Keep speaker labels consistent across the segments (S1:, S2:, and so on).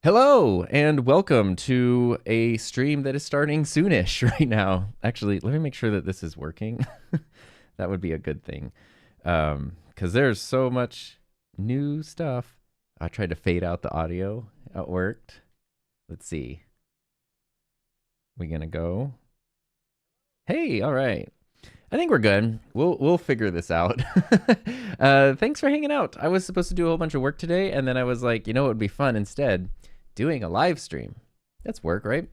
S1: Hello and welcome to a stream that is starting soonish right now. Actually, let me make sure that this is working. That would be a good thing. Because there's so much new stuff. I tried to fade out the audio. It worked. Let's see. We gonna go? Hey, all right. I think we're good. We'll figure this out. Thanks for hanging out. I was supposed to do a whole bunch of work today, and then I was like, it would be fun instead doing a live stream. That's work, right?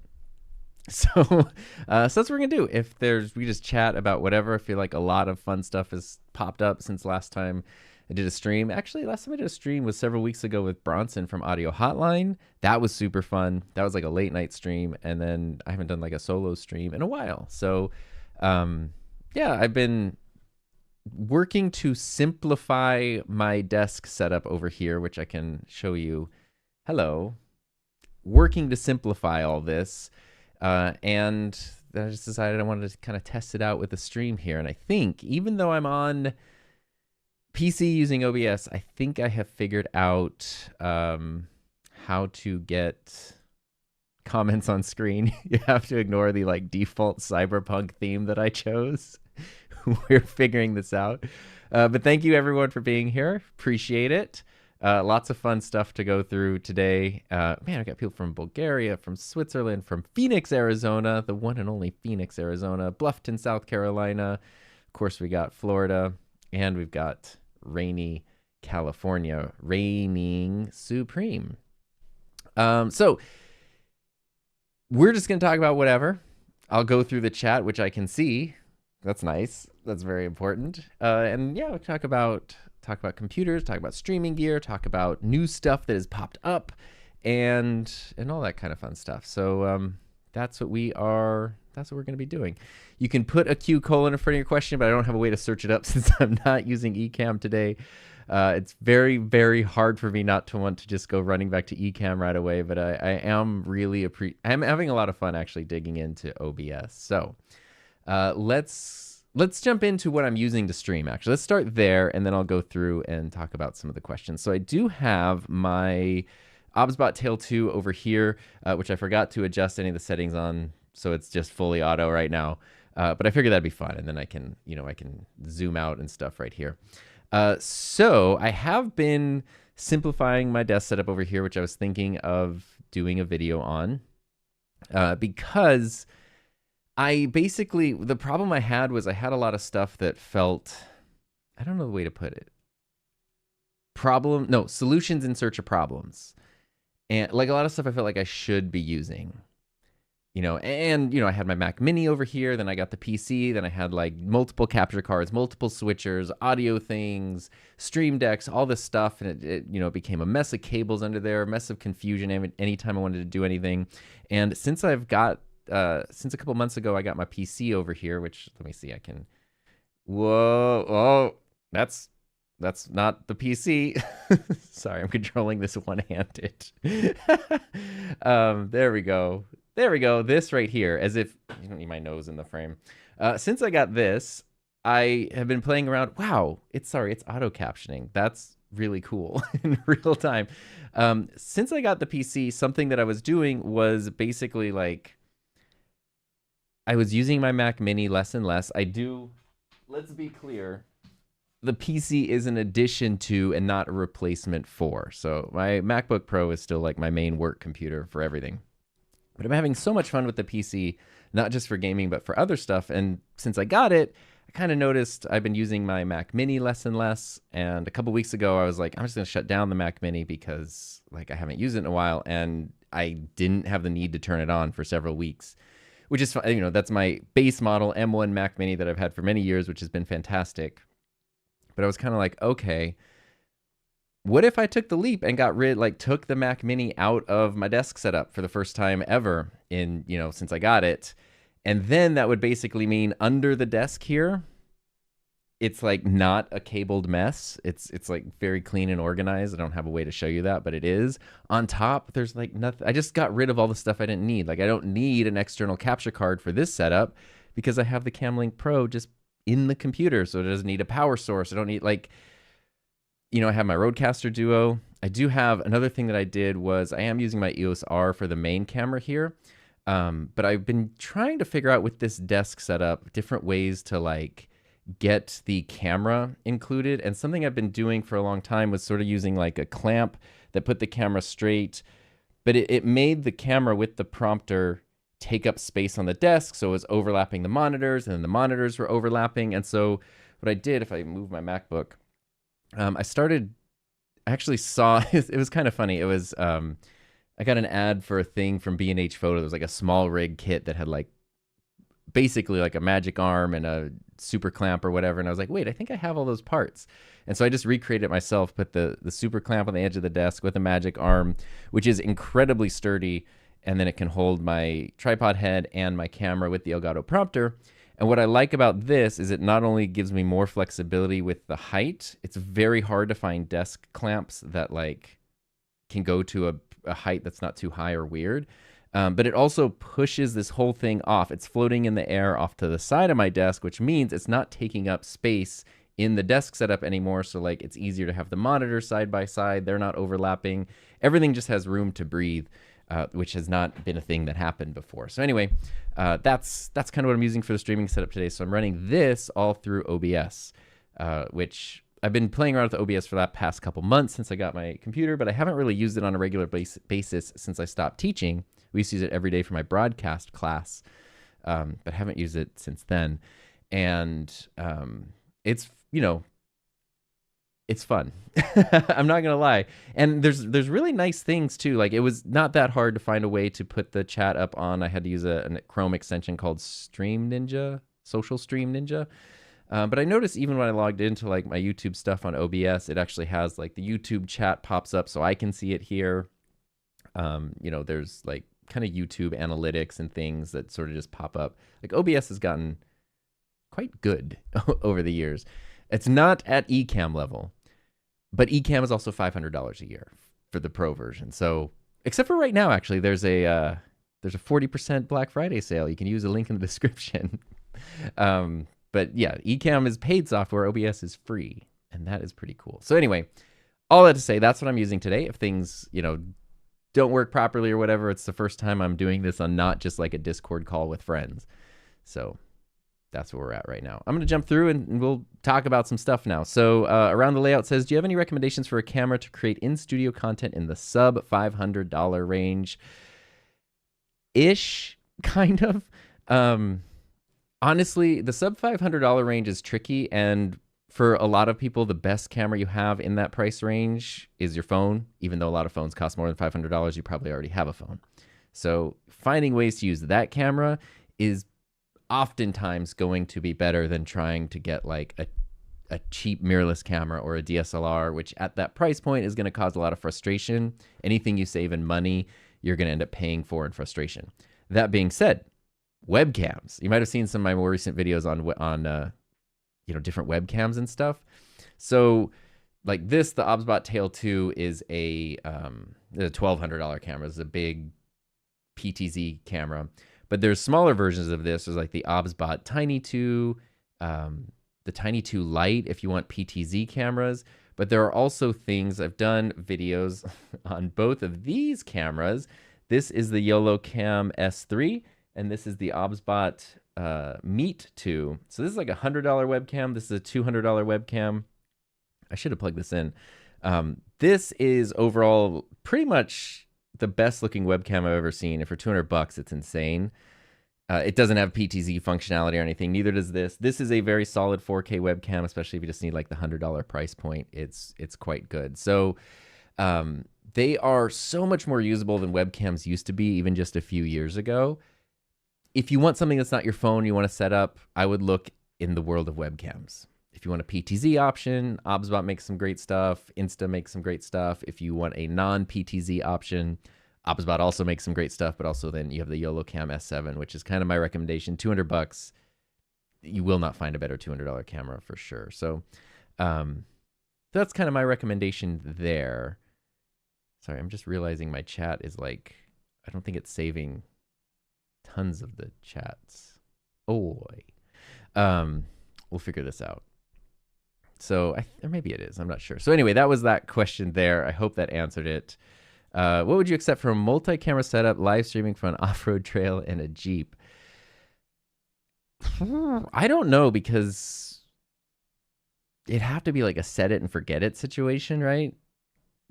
S1: So that's what we're gonna do. We just chat about whatever. I feel like a lot of fun stuff has popped up since last time I did a stream. Actually, last time I did a stream was several weeks ago with Bronson from Audio Hotline. That was super fun. That was like a late night stream, and then I haven't done like a solo stream in a while. So yeah, I've been working to simplify my desk setup over here, which I can show you. Hello. Working to simplify all this. And then I just decided I wanted to kind of test it out with the stream here. And I think even though I'm on PC using OBS, I think I have figured out how to get comments on screen. You have to ignore the like default cyberpunk theme that I chose. We're figuring this out. But thank you everyone for being here. Appreciate it. Lots of fun stuff to go through today. Man, I got people from Bulgaria, from Switzerland, from Phoenix, Arizona, the one and only Phoenix, Arizona, Bluffton, South Carolina. Of course, we got Florida, and we've got rainy California, reigning supreme. So we're just going to talk about whatever. I'll go through the chat, which I can see. That's nice. That's very important. And yeah, we'll talk about computers, talk about streaming gear, talk about new stuff that has popped up, and all that kind of fun stuff. So that's what we're going to be doing. You can put a Q colon in front of your question, but I don't have a way to search it up since I'm not using Ecamm today. It's very, very hard for me not to want to just go running back to Ecamm right away, but I am really I'm having a lot of fun actually digging into OBS. So let's jump into what I'm using to stream, actually. Let's start there, and then I'll go through and talk about some of the questions. So I do have my OBSBot Tail 2 over here, which I forgot to adjust any of the settings on, so it's just fully auto right now. But I figured that'd be fun, and then I can zoom out and stuff right here. So I have been simplifying my desk setup over here, which I was thinking of doing a video on, because the problem I had was I had a lot of stuff that felt, I don't know the way to put it. Solutions in search of problems. And like a lot of stuff I felt like I should be using. I had my Mac Mini over here, then I got the PC, then I had like multiple capture cards, multiple switchers, audio things, stream decks, all this stuff, and it became a mess of cables under there, a mess of confusion anytime I wanted to do anything. And since a couple months ago, I got my PC over here, which, let me see, I can, that's not the PC. Sorry, I'm controlling this one-handed. There we go. This right here, as if you don't need my nose in the frame. Since I got this, I have been playing around. Wow, it's auto captioning. That's really cool in real time. Since I got the PC, something that I was doing was basically like, I was using my Mac Mini less and less. Let's be clear, the PC is an addition to and not a replacement for. So my MacBook Pro is still like my main work computer for everything. But I'm having so much fun with the PC, not just for gaming, but for other stuff. And since I got it, I kind of noticed I've been using my Mac Mini less and less. And a couple weeks ago, I was like, I'm just going to shut down the Mac Mini because like I haven't used it in a while. And I didn't have the need to turn it on for several weeks, which is, that's my base model M1 Mac Mini that I've had for many years, which has been fantastic. But I was kind of like, okay, what if I took the leap and took the Mac Mini out of my desk setup for the first time ever since I got it? And then that would basically mean under the desk here, it's like not a cabled mess. It's like very clean and organized. I don't have a way to show you that, but it is. On top, there's like nothing. I just got rid of all the stuff I didn't need. Like I don't need an external capture card for this setup because I have the Camlink Pro just in the computer. So it doesn't need a power source. I don't need I have my Rodecaster Duo. I do have another thing that I did was I am using my EOS R for the main camera here. But I've been trying to figure out with this desk setup different ways to like get the camera included. And something I've been doing for a long time was sort of using like a clamp that put the camera straight, but it made the camera with the prompter take up space on the desk. So it was overlapping the monitors, and then the monitors were overlapping. And so what I did, if I move my MacBook, I actually saw, it was kind of funny. It was, I got an ad for a thing from B&H Photo. It was like a small rig kit that had like basically like a magic arm and a super clamp or whatever. And I was like, wait, I think I have all those parts. And so I just recreated it myself, put the super clamp on the edge of the desk with a magic arm, which is incredibly sturdy. And then it can hold my tripod head and my camera with the Elgato prompter. And what I like about this is it not only gives me more flexibility with the height, it's very hard to find desk clamps that like can go to a height that's not too high or weird. But it also pushes this whole thing off. It's floating in the air off to the side of my desk, which means it's not taking up space in the desk setup anymore. So like it's easier to have the monitors side by side. They're not overlapping. Everything just has room to breathe, which has not been a thing that happened before. So anyway, that's kind of what I'm using for the streaming setup today. So I'm running this all through OBS, which I've been playing around with OBS for the past couple months since I got my computer, but I haven't really used it on a regular basis since I stopped teaching. We used to use it every day for my broadcast class, but haven't used it since then. And it's, it's fun. I'm not gonna lie. And there's really nice things too. Like it was not that hard to find a way to put the chat up on. I had to use a Chrome extension called Stream Ninja, Social Stream Ninja. But I noticed even when I logged into like my YouTube stuff on OBS, it actually has like the YouTube chat pops up so I can see it here. There's like kind of YouTube analytics and things that sort of just pop up. Like OBS has gotten quite good over the years. It's not at Ecamm level, but Ecamm is also $500 a year for the pro version. So except for right now, actually, there's a 40% Black Friday sale. You can use a link in the description. But yeah, Ecamm is paid software. OBS is free, and that is pretty cool. So anyway, all that to say, that's what I'm using today. If things, don't work properly or whatever, it's the first time I'm doing this on not just like a Discord call with friends. So that's where we're at right now. I'm going to jump through and we'll talk about some stuff now. So around the layout says, do you have any recommendations for a camera to create in-studio content in the sub $500 range? Ish, kind of. Honestly, the sub $500 range is tricky, and for a lot of people, the best camera you have in that price range is your phone. Even though a lot of phones cost more than $500, you probably already have a phone. So finding ways to use that camera is oftentimes going to be better than trying to get like a cheap mirrorless camera or a DSLR, which at that price point is going to cause a lot of frustration. Anything you save in money, you're going to end up paying for in frustration. That being said, webcams. You might have seen some of my more recent videos on different webcams and stuff. So like this, the OBSBot Tail 2 is a $1,200 camera. It's a big PTZ camera. But there's smaller versions of this. There's like the OBSBot Tiny 2, the Tiny 2 Lite if you want PTZ cameras. But there are also things, I've done videos on both of these cameras. This is the YOLO Cam S3, and this is the OBSBot Meet 2. So this is like a $100 webcam. This is a $200 webcam. I should have plugged this in. This is overall pretty much the best looking webcam I've ever seen. And for $200, it's insane. It doesn't have PTZ functionality or anything. Neither does this. This is a very solid 4K webcam, especially if you just need like the $100 price point. It's quite good. So they are so much more usable than webcams used to be even just a few years ago. If you want something that's not your phone, you want to set up, I would look in the world of webcams. If you want a PTZ option, OBSBot makes some great stuff. Insta makes some great stuff. If you want a non-PTZ option, OBSBot also makes some great stuff, but also then you have the YOLO Cam S7, which is kind of my recommendation. $200, you will not find a better $200 camera for sure. So that's kind of my recommendation there. Sorry, I'm just realizing my chat is like, I don't think it's saving tons of the chats. Oh boy. We'll figure this out. So or maybe it is. I'm not sure. So anyway, that was that question there. I hope that answered it. What would you accept for a multi-camera setup, live streaming for an off-road trail and a Jeep? I don't know, because it'd have to be like a set it and forget it situation, right?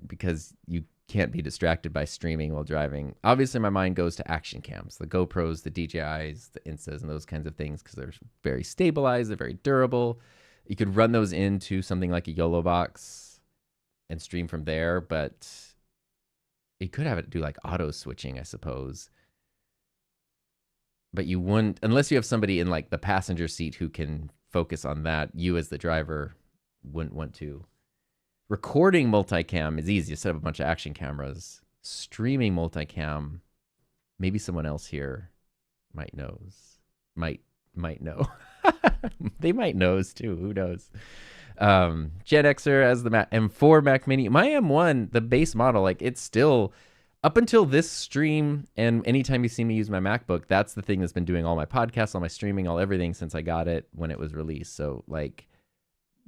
S1: Because you can't be distracted by streaming while driving. Obviously, my mind goes to action cams, the GoPros, the DJIs, the Instas, and those kinds of things, because they're very stabilized, they're very durable. You could run those into something like a YOLO box and stream from there, but you could have it do like auto switching, I suppose. But you wouldn't, unless you have somebody in like the passenger seat who can focus on that. You as the driver wouldn't want to. Recording multicam is easy. You set up a bunch of action cameras. Streaming multicam, maybe someone else here might know. They might knows too. Who knows? Gen Xer as the M4 Mac Mini. My M1, the base model, like it's still up until this stream, and anytime you see me use my MacBook, that's the thing that's been doing all my podcasts, all my streaming, all everything since I got it when it was released. So like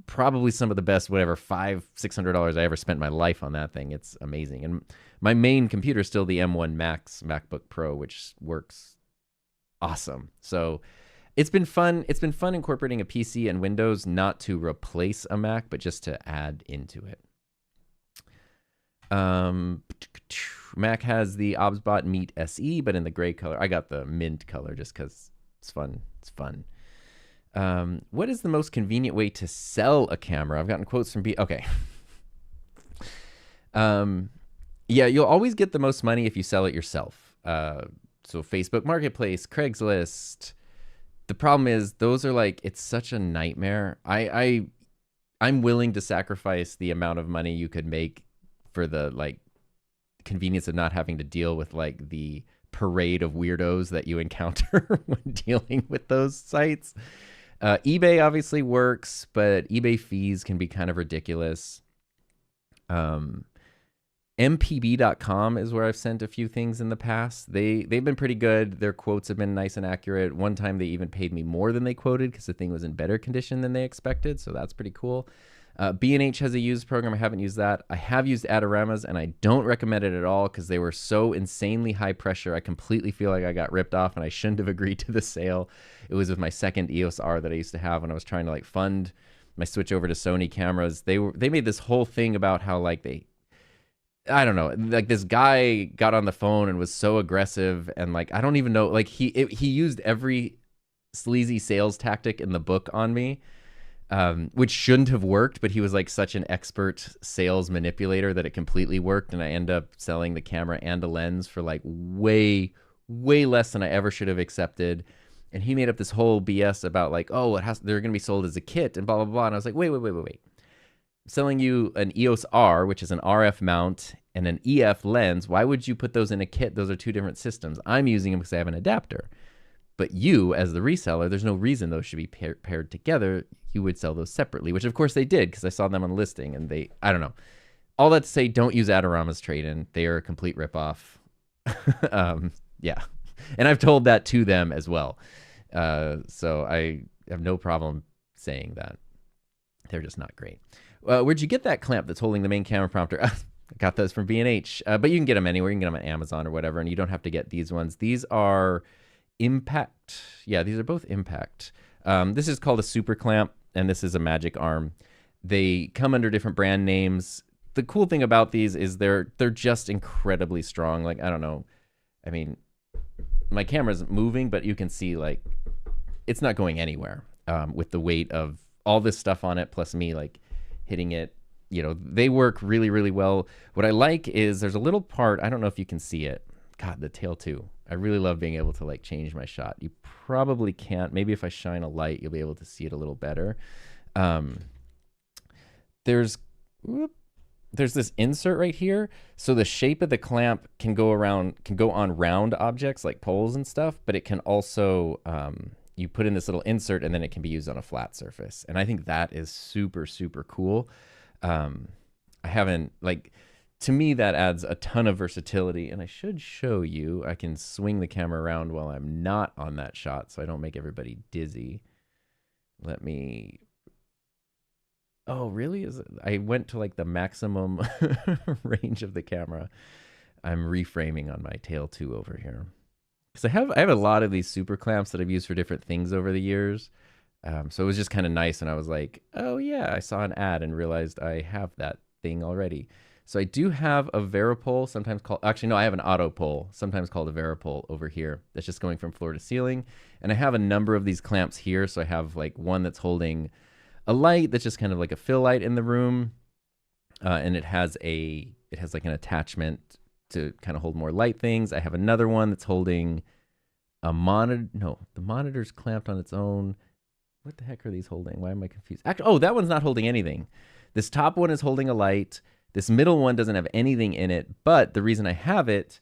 S1: probably some of the best, whatever, $500-$600 I ever spent my life on that thing. It's amazing. And my main computer is still the M1 Max MacBook Pro, which works awesome. So it's been fun. It's been fun incorporating a PC and Windows, not to replace a Mac, but just to add into it. Mac has the OBSBot Meet SE, but in the gray color. I got the mint color just because it's fun. It's fun. What is the most convenient way to sell a camera? I've gotten quotes from okay. Yeah, you'll always get the most money if you sell it yourself. So Facebook Marketplace, Craigslist. The problem is those are like, it's such a nightmare. I'm willing to sacrifice the amount of money you could make for the like convenience of not having to deal with like the parade of weirdos that you encounter when dealing with those sites. eBay obviously works, but eBay fees can be kind of ridiculous. mpb.com is where I've sent a few things in the past. They've been pretty good. Their quotes have been nice and accurate. One time they even paid me more than they quoted because the thing was in better condition than they expected. So that's pretty cool. B&H has a used program. I haven't used that. I have used Adorama's, and I don't recommend it at all because they were so insanely high pressure. I completely feel like I got ripped off, and I shouldn't have agreed to the sale. It was with my second EOS R that I used to have when I was trying to like fund my switch over to Sony cameras. They made this whole thing about how like I don't know, like this guy got on the phone and was so aggressive, and like I don't even know, like he used every sleazy sales tactic in the book on me. Which shouldn't have worked, but he was like such an expert sales manipulator that it completely worked, and I end up selling the camera and a lens for like way less than I ever should have accepted. And he made up this whole BS about like, oh, they're going to be sold as a kit and blah blah blah. And I was like, wait. I'm selling you an EOS R, which is an RF mount, and an EF lens. Why would you put those in a kit? Those are two different systems. I'm using them because I have an adapter. But you, as the reseller, there's no reason those should be paired together. You would sell those separately, which of course they did because I saw them on the listing, and I don't know. All that to say, don't use Adorama's trade-in. They are a complete ripoff. Yeah. And I've told that to them as well. So I have no problem saying that. They're just not great. Where'd you get that clamp that's holding the main camera prompter? I got those from B&H, but you can get them anywhere. You can get them on Amazon or whatever, and you don't have to get these ones. These are Impact. Yeah, these are both Impact. This is called a super clamp, and this is a magic arm. They come under different brand names. The cool thing about these is they're just incredibly strong. Like, I don't know. I mean, my camera's moving, but you can see like it's not going anywhere with the weight of all this stuff on it, plus me like hitting it. You know, they work really, really well. What I like is there's a little part, I don't know if you can see it. God, the tail too. I really love being able to like change my shot. You probably can't. Maybe if I shine a light, you'll be able to see it a little better. There's this insert right here. So the shape of the clamp can go on round objects like poles and stuff, but it can also, you put in this little insert and then it can be used on a flat surface. And I think that is super, super cool. I haven't like, to me, that adds a ton of versatility, and I should show you. I can swing the camera around while I'm not on that shot so I don't make everybody dizzy. Let me Oh, really? I went to like the maximum range of the camera. I'm reframing on my Tail 2 over here. Because I have a lot of these super clamps that I've used for different things over the years. So it was just kind of nice, and I was like, oh yeah, I saw an ad and realized I have that thing already. So I do have a Varipole, sometimes called, actually no, I have an auto pole, sometimes called a Varipole over here. That's just going from floor to ceiling. And I have a number of these clamps here. So I have like one that's holding a light that's just kind of like a fill light in the room. And it has like an attachment to kind of hold more light things. I have another one that's holding a monitor. No, the monitor's clamped on its own. What the heck are these holding? Why am I confused? Actually, oh, that one's not holding anything. This top one is holding a light. This middle one doesn't have anything in it. But the reason I have it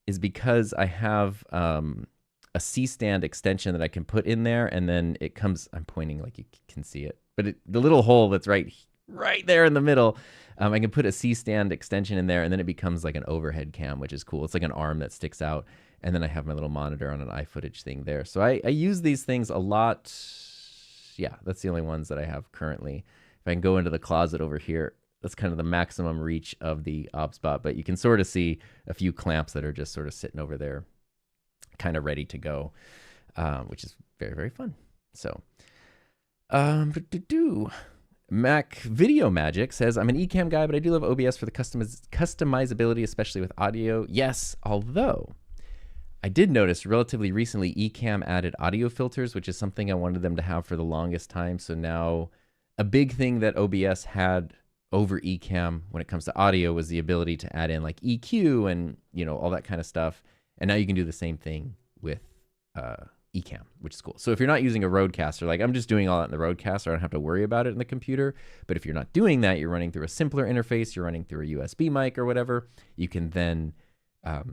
S1: is because I have a C-stand extension that I can put in there, and then it comes. I'm pointing like you can see it, but the little hole that's right there in the middle. I can put a C-stand extension in there, and then it becomes like an overhead cam, which is cool. It's like an arm that sticks out, and then I have my little monitor on an iFootage thing there. So I use these things a lot. Yeah, that's the only ones that I have currently. If I can go into the closet over here, that's kind of the maximum reach of the OBSBot, but you can sort of see a few clamps that are just sort of sitting over there, kind of ready to go, which is very, very fun. So, Mac Video Magic says, I'm an Ecamm guy, but I do love OBS for the customizability, especially with audio. Yes, although I did notice relatively recently Ecamm added audio filters, which is something I wanted them to have for the longest time. So now a big thing that OBS had over Ecamm when it comes to audio was the ability to add in like EQ and, you know, all that kind of stuff. And now you can do the same thing with Ecamm, which is cool. So if you're not using a Rodecaster, like I'm just doing all that in the Rodecaster, I don't have to worry about it in the computer. But if you're not doing that, you're running through a simpler interface, you're running through a USB mic or whatever, you can then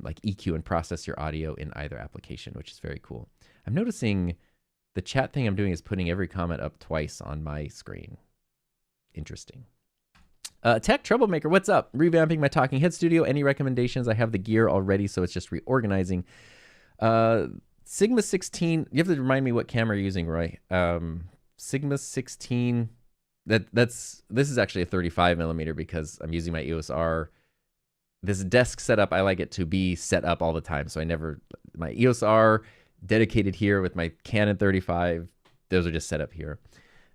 S1: like EQ and process your audio in either application, which is very cool. I'm noticing the chat thing I'm doing is putting every comment up twice on my screen. Interesting. Tech Troublemaker, what's up? Revamping my Talking Head studio. Any recommendations? I have the gear already, so it's just reorganizing. Sigma 16, you have to remind me what camera you're using, Roy. Sigma 16, this is actually a 35 millimeter because I'm using my EOS R. This desk setup, I like it to be set up all the time. So my EOS R dedicated here with my Canon 35, those are just set up here.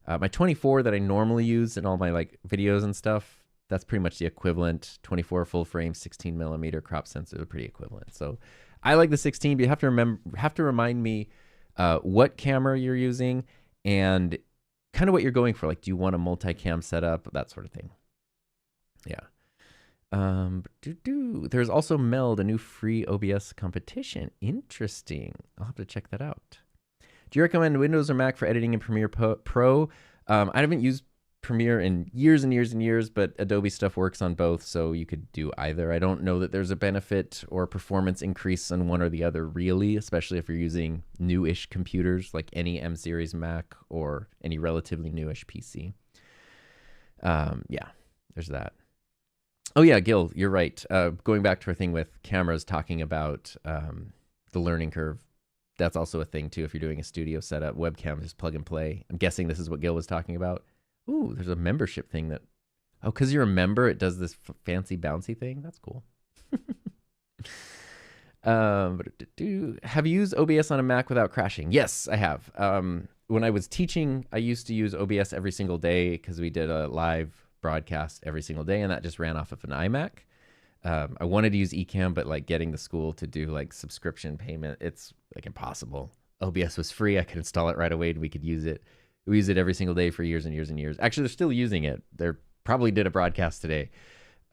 S1: My 24 that I normally use in all my like videos and stuff, that's pretty much the equivalent. 24 full frame, 16 millimeter crop sensor, are pretty equivalent. So I like the 16, but you have to remind me what camera you're using and kind of what you're going for. Like, do you want a multicam setup? That sort of thing. Yeah. There's also Meld, a new free OBS competition. Interesting. I'll have to check that out. Do you recommend Windows or Mac for editing in Premiere Pro? I haven't used Premiere in years and years and years, but Adobe stuff works on both, so you could do either. I don't know that there's a benefit or performance increase on one or the other, really, especially if you're using new-ish computers like any M-series Mac or any relatively new-ish PC. Yeah, there's that. Oh, yeah, Gil, you're right. Going back to our thing with cameras, talking about the learning curve, that's also a thing, too, if you're doing a studio setup. Webcam, just plug and play. I'm guessing this is what Gil was talking about. Ooh, there's a membership thing that... Oh, because you're a member, it does this fancy bouncy thing? That's cool. Have you used OBS on a Mac without crashing? Yes, I have. When I was teaching, I used to use OBS every single day because we did a live broadcast every single day, and that just ran off of an iMac. I wanted to use Ecamm, but like getting the school to do like subscription payment, it's like impossible. OBS was free. I could install it right away and we could use it. We use it every single day for years and years and years. Actually, they're still using it. They probably did a broadcast today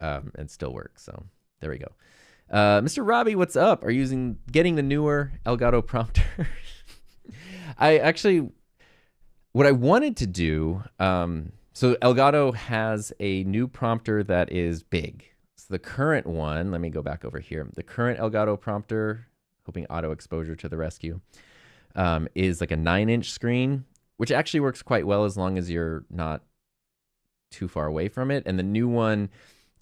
S1: and still works. So there we go. Mr. Robbie, what's up? Are you getting the newer Elgato prompter? What I wanted to do, so Elgato has a new prompter that is big. So the current one, let me go back over here. The current Elgato prompter, hoping auto exposure to the rescue, is like a 9-inch screen, which actually works quite well as long as you're not too far away from it. And the new one,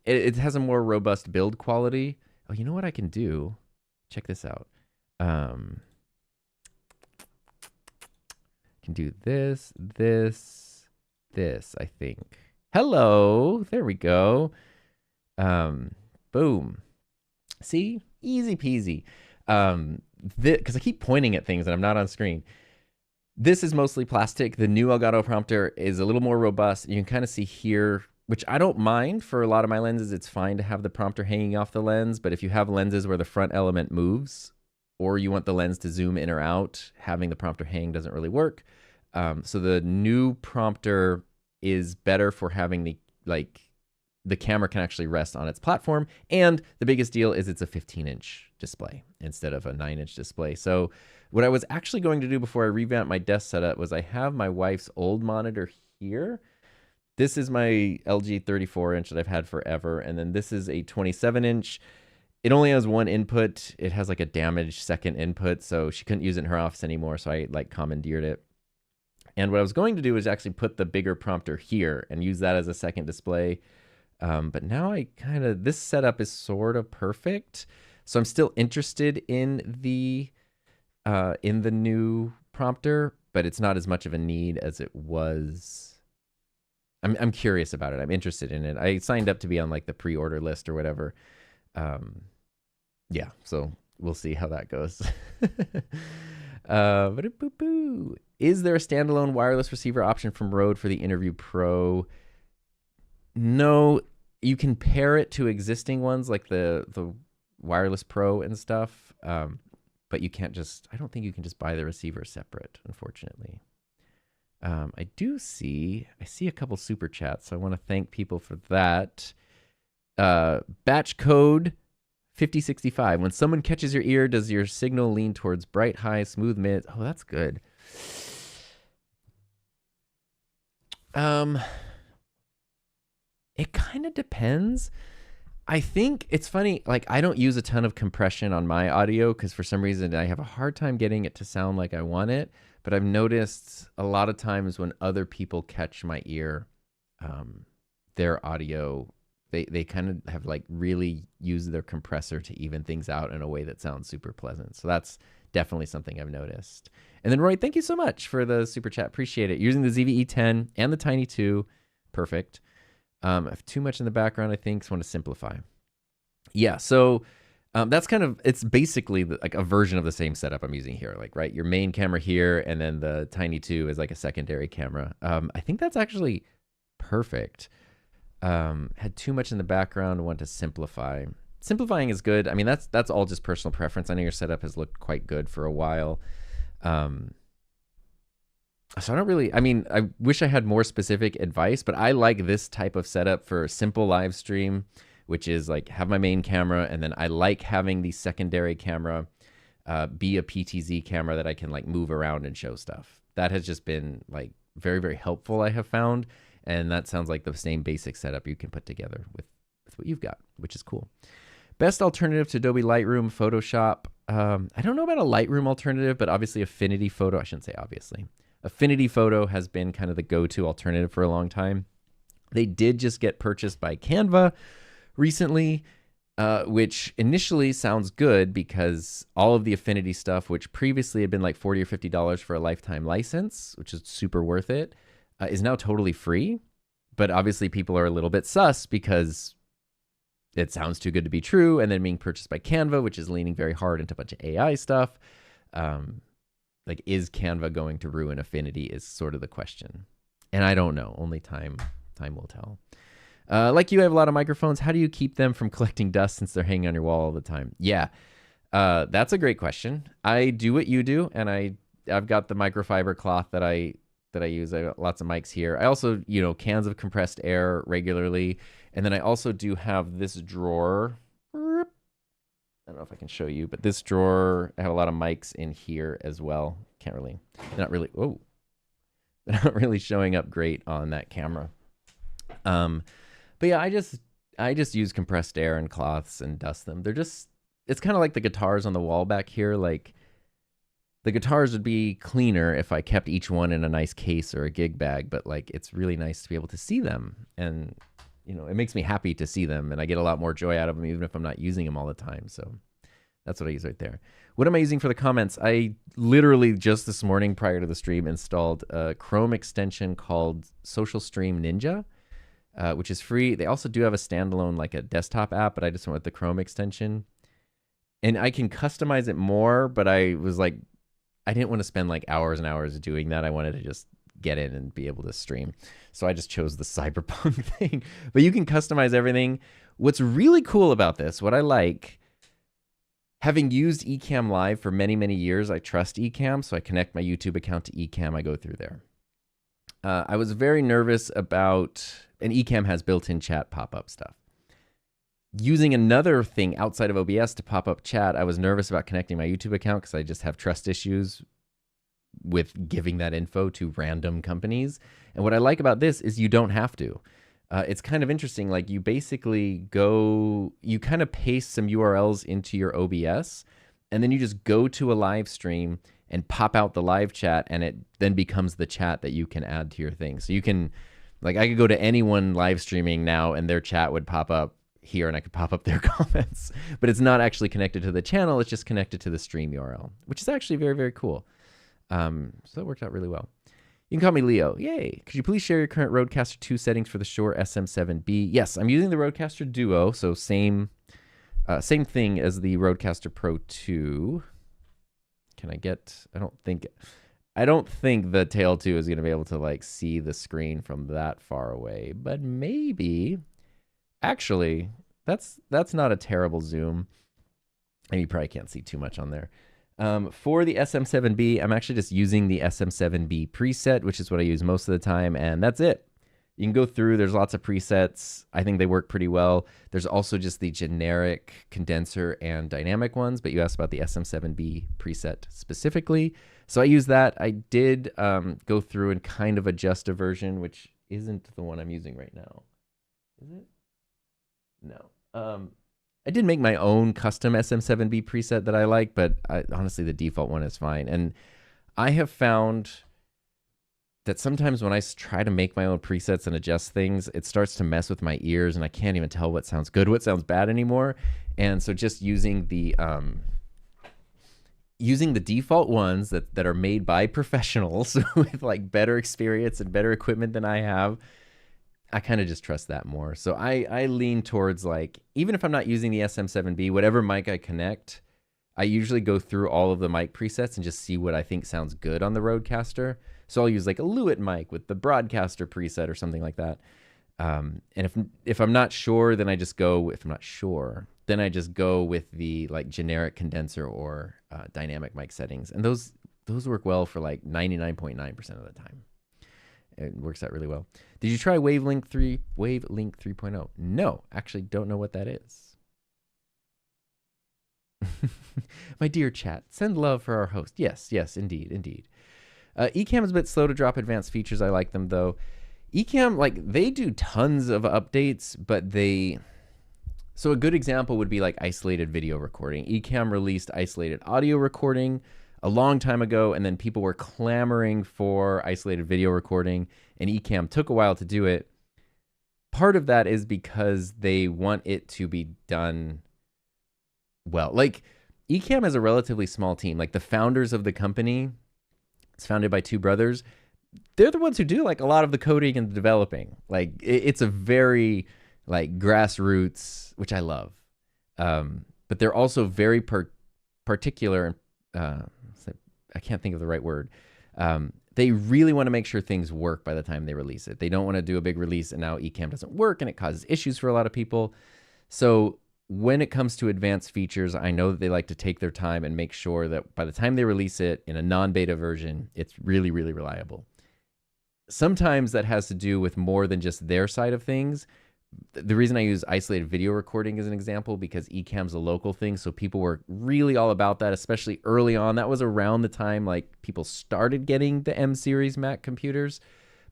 S1: it has a more robust build quality. Oh, you know what I can do? Check this out. Can do this, I think. Hello. There we go. Boom. See? Easy peasy. Because I keep pointing at things and I'm not on screen. This is mostly plastic. The new Elgato prompter is a little more robust. You can kind of see here, which I don't mind for a lot of my lenses. It's fine to have the prompter hanging off the lens, but if you have lenses where the front element moves, or you want the lens to zoom in or out, having the prompter hang doesn't really work. So the new prompter is better for having the camera can actually rest on its platform. And the biggest deal is it's a 15-inch display instead of a 9-inch display. So what I was actually going to do before I revamped my desk setup was I have my wife's old monitor here. This is my LG 34-inch that I've had forever. And then this is a 27-inch. It only has one input. It has like a damaged second input, so she couldn't use it in her office anymore, so I like commandeered it. And what I was going to do is actually put the bigger prompter here and use that as a second display. But now this setup is sort of perfect. So I'm still interested in the new prompter, but it's not as much of a need as it was. I'm curious about it. I'm interested in it. I signed up to be on like the pre-order list or whatever. Yeah, so we'll see how that goes. Is there a standalone wireless receiver option from Rode for the Interview Pro? No, you can pair it to existing ones like the Wireless Pro and stuff, but you can't I don't think you can just buy the receiver separate, unfortunately. I see a couple super chats, so I want to thank people for that. Batch code 5065. When someone catches your ear, does your signal lean towards bright, high, smooth, mid? Oh, that's good. It kind of depends. I think it's funny, like I don't use a ton of compression on my audio because for some reason I have a hard time getting it to sound like I want it. But I've noticed a lot of times when other people catch my ear, their audio, they kind of have like really used their compressor to even things out in a way that sounds super pleasant. So that's definitely something I've noticed. And then Roy, thank you so much for the super chat. Appreciate it. Using the ZV-E10 and the Tiny 2. Perfect. I have too much in the background, I think, so I want to simplify. Yeah, so that's it's basically like a version of the same setup I'm using here. Like, right, your main camera here, and then the Tiny 2 is like a secondary camera. I think that's actually perfect. Had too much in the background, want to simplify. Simplifying is good. I mean, that's all just personal preference. I know your setup has looked quite good for a while. So I wish I had more specific advice, but I like this type of setup for a simple live stream, which is like have my main camera, and then I like having the secondary camera be a PTZ camera that I can like move around and show stuff. That has just been like very, very helpful, I have found. And that sounds like the same basic setup you can put together with what you've got, which is cool. Best alternative to Adobe Lightroom, Photoshop. I don't know about a Lightroom alternative, but obviously Affinity Photo, I shouldn't say obviously. Affinity Photo has been kind of the go-to alternative for a long time. They did just get purchased by Canva recently, which initially sounds good because all of the Affinity stuff, which previously had been like $40 or $50 for a lifetime license, which is super worth it, is now totally free. But obviously people are a little bit sus because it sounds too good to be true, and then being purchased by Canva, which is leaning very hard into a bunch of AI stuff. Like, is Canva going to ruin Affinity is sort of the question. And I don't know. Only time will tell. Like you have a lot of microphones. How do you keep them from collecting dust since they're hanging on your wall all the time? Yeah, that's a great question. I do what you do, and I've got the microfiber cloth that I use. I got lots of mics here. I also, cans of compressed air regularly. And then I also do have this drawer. I don't know if I can show you, but this drawer, I have a lot of mics in here as well. They're not really showing up great on that camera. But yeah, I just use compressed air and cloths and dust them. It's kind of like the guitars on the wall back here. Like, the guitars would be cleaner if I kept each one in a nice case or a gig bag, but like, it's really nice to be able to see them. And it makes me happy to see them, and I get a lot more joy out of them, even if I'm not using them all the time. So that's what I use right there. What am I using for the comments? I literally just this morning prior to the stream installed a Chrome extension called Social Stream Ninja. which is free. They also do have a standalone, like a desktop app, but I just went with the Chrome extension. And I can customize it more, but I was like, I didn't want to spend like hours and hours doing that. I wanted to just get in and be able to stream. So I just chose the Cyberpunk thing. But you can customize everything. What's really cool about this, what I like, having used Ecamm Live for many, many years, I trust Ecamm, so I connect my YouTube account to Ecamm. I go through there. I was very nervous about, and Ecamm has built-in chat pop-up stuff. Using another thing outside of OBS to pop up chat, I was nervous about connecting my YouTube account because I just have trust issues with giving that info to random companies. And what I like about this is you don't have to. It's kind of interesting. Like you basically you kind of paste some URLs into your OBS, and then you just go to a live stream and pop out the live chat, and it then becomes the chat that you can add to your thing. So you can, like, I could go to anyone live streaming now and their chat would pop up here and I could pop up their comments, but it's not actually connected to the channel. It's just connected to the stream URL, which is actually very, very cool. So that worked out really well. You can call me Leo. Yay. Could you please share your current Rodecaster 2 settings for the Shure SM7B? Yes, I'm using the Rodecaster Duo, so same thing as the Rodecaster Pro 2. Can I get, I don't think the Tail 2 is going to be able to like see the screen from that far away, but maybe. Actually, that's not a terrible zoom. And you probably can't see too much on there. For the SM7B, I'm actually just using the SM7B preset, which is what I use most of the time, and that's it. You can go through, there's lots of presets. I think they work pretty well. There's also just the generic condenser and dynamic ones, but you asked about the SM7B preset specifically. So I use that. I did go through and kind of adjust a version, which isn't the one I'm using right now. Is it? No. I did make my own custom SM7B preset that I like, but honestly, the default one is fine. And I have found that sometimes when I try to make my own presets and adjust things, it starts to mess with my ears, and I can't even tell what sounds good, what sounds bad anymore. And so just using the default ones that are made by professionals with like better experience and better equipment than I have, I kind of just trust that more. So I lean towards, like, even if I'm not using the SM7B, whatever mic I connect, I usually go through all of the mic presets and just see what I think sounds good on the Rodecaster. So I'll use like a Lewitt mic with the Broadcaster preset or something like that. And if I'm not sure, then I just go with the like generic condenser or dynamic mic settings. And those work well for like 99.9% of the time. It works out really well. Did you try Wavelink 3.0? No, actually don't know what that is. My dear chat, send love for our host. Yes, indeed. Ecamm is a bit slow to drop advanced features. I like them though. Ecamm, like, they do tons of updates, but so a good example would be like isolated video recording. Ecamm released isolated audio recording a long time ago, and then people were clamoring for isolated video recording, and Ecamm took a while to do it. Part of that is because they want it to be done well. Like, Ecamm is a relatively small team. Like, the founders of the company, it's founded by two brothers. They're the ones who do like a lot of the coding and the developing. Like, it's a very like grassroots, which I love. But they're also very particular and I can't think of the right word. They really want to make sure things work by the time they release it. They don't want to do a big release and now Ecamm doesn't work and it causes issues for a lot of people. So when it comes to advanced features, I know that they like to take their time and make sure that by the time they release it in a non-beta version, it's really, really reliable. Sometimes that has to do with more than just their side of things. The reason I use isolated video recording as an example, because Ecamm's a local thing, so people were really all about that, especially early on. That was around the time like people started getting the M series Mac computers,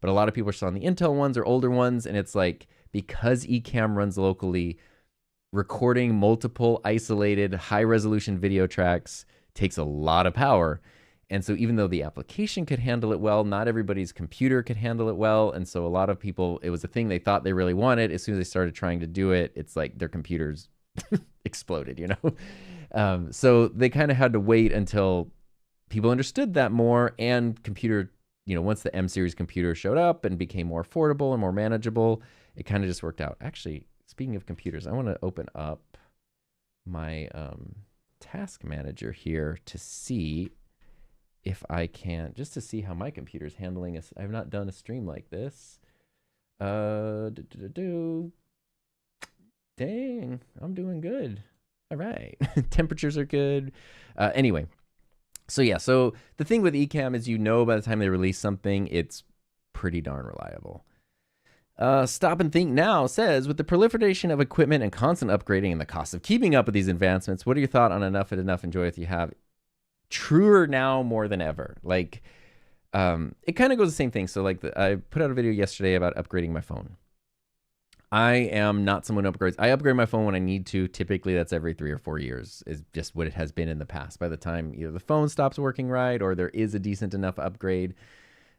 S1: but a lot of people are still on the Intel ones or older ones, and it's like, because Ecamm runs locally, recording multiple isolated high-resolution video tracks takes a lot of power. And so even though the application could handle it well, not everybody's computer could handle it well. And so a lot of people, it was a thing they thought they really wanted. As soon as they started trying to do it, it's like their computers exploded, you know? So they kind of had to wait until people understood that more, and computer, you know, once the M series computer showed up and became more affordable and more manageable, it kind of just worked out. Actually, speaking of computers, I want to open up my task manager here to see if I can, just to see how my computer's handling us. I've not done a stream like this. Dang, I'm doing good. All right. Temperatures are good. Anyway, so yeah, so the thing with Ecamm is, you know, by the time they release something, it's pretty darn reliable. Stop and Think Now says, with the proliferation of equipment and constant upgrading and the cost of keeping up with these advancements, what are your thoughts on enough and enough enjoy what you have? Truer now more than ever. Like, it kind of goes the same thing. So like I put out a video yesterday about upgrading my phone. I am not someone who upgrades. I upgrade my phone when I need to. Typically, that's every 3 or 4 years, is just what it has been in the past. By the time either the phone stops working right or there is a decent enough upgrade.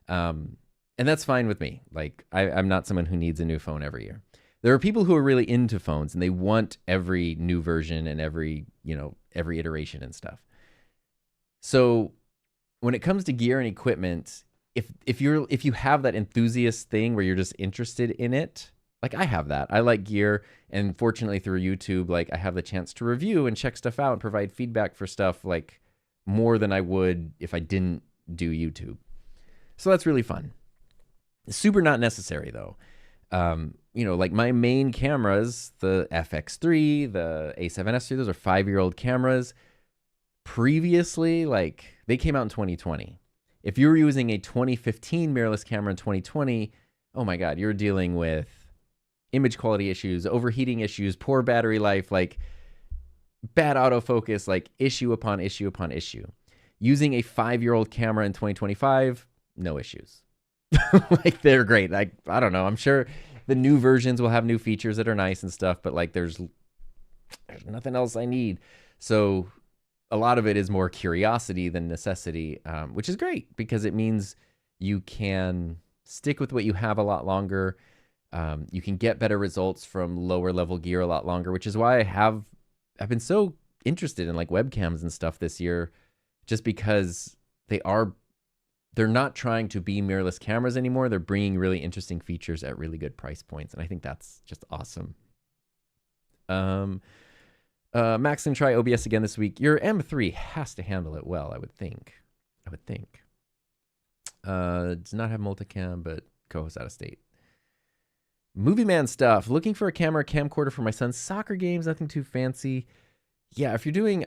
S1: And that's fine with me. Like, I'm not someone who needs a new phone every year. There are people who are really into phones and they want every new version and every iteration and stuff. So when it comes to gear and equipment, if you have that enthusiast thing where you're just interested in it, like I have that. I like gear, and fortunately through YouTube, like I have the chance to review and check stuff out and provide feedback for stuff like more than I would if I didn't do YouTube. So that's really fun. Super not necessary though. Like my main cameras, the FX3, the A7S3, those are 5-year-old cameras. Previously, like they came out in 2020. If you were using a 2015 mirrorless camera in 2020, oh my God, you're dealing with image quality issues, overheating issues, poor battery life, like bad autofocus, like issue upon issue upon issue. Using a 5-year-old camera in 2025, no issues. Like they're great. I don't know. I'm sure the new versions will have new features that are nice and stuff, but like there's nothing else I need. So a lot of it is more curiosity than necessity, which is great because it means you can stick with what you have a lot longer. You can get better results from lower level gear a lot longer, which is why I've been so interested in like webcams and stuff this year, just because they're not trying to be mirrorless cameras anymore. They're bringing really interesting features at really good price points. And I think that's just awesome. Max can try OBS again this week. Your M3 has to handle it well, I would think. Does not have multicam, but co-host out of state. Movie man stuff. Looking for a camcorder for my son's soccer games. Nothing too fancy. Yeah, if you're looking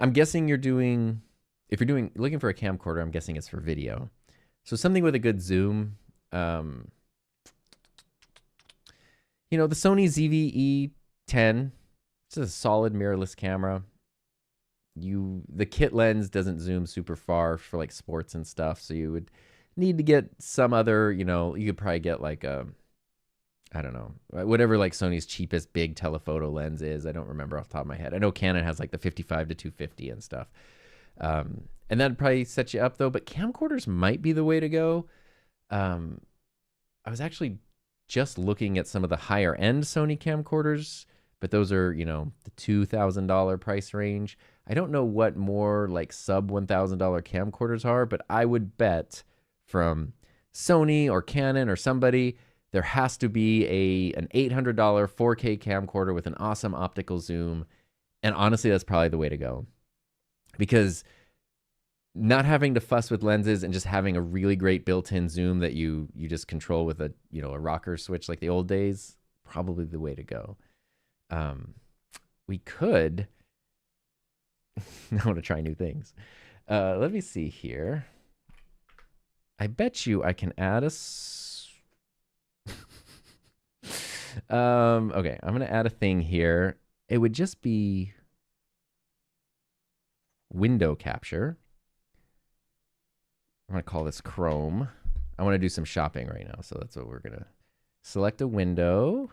S1: for a camcorder, I'm guessing it's for video. So something with a good zoom. The Sony ZV-E10. It's a solid mirrorless camera. The kit lens doesn't zoom super far for like sports and stuff, so you would need to get some other, you could probably get like a, I don't know, whatever like Sony's cheapest big telephoto lens is. I don't remember off the top of my head. I know Canon has like the 55 to 250 and stuff. And that'd probably set you up though, but camcorders might be the way to go. I was actually just looking at some of the higher end Sony camcorders, but those are, the $2,000 price range. I don't know what more like sub $1,000 camcorders are, but I would bet from Sony or Canon or somebody, there has to be an $800 4K camcorder with an awesome optical zoom. And honestly, that's probably the way to go. Because not having to fuss with lenses and just having a really great built-in zoom that you just control with a rocker switch like the old days, probably the way to go. We could, I want to try new things. Let me see here. I bet you I can add a, okay, I'm going to add a thing here. It would just be window capture. I'm going to call this Chrome. I want to do some shopping right now, so that's what we're going to select a window.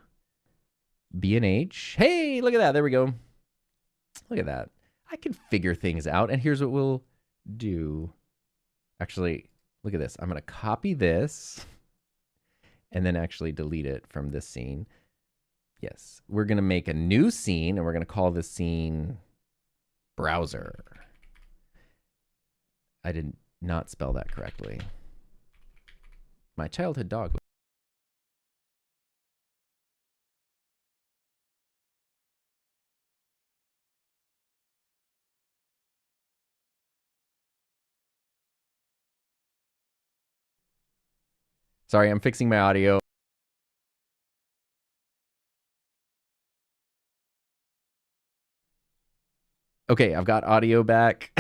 S1: B&H. Hey, look at that. There we go. Look at that. I can figure things out. And here's what we'll do. Actually, look at this. I'm going to copy this and then actually delete it from this scene. Yes. We're going to make a new scene and we're going to call this scene browser. I did not spell that correctly. My childhood dog Sorry, I'm fixing my audio. Okay, I've got audio back.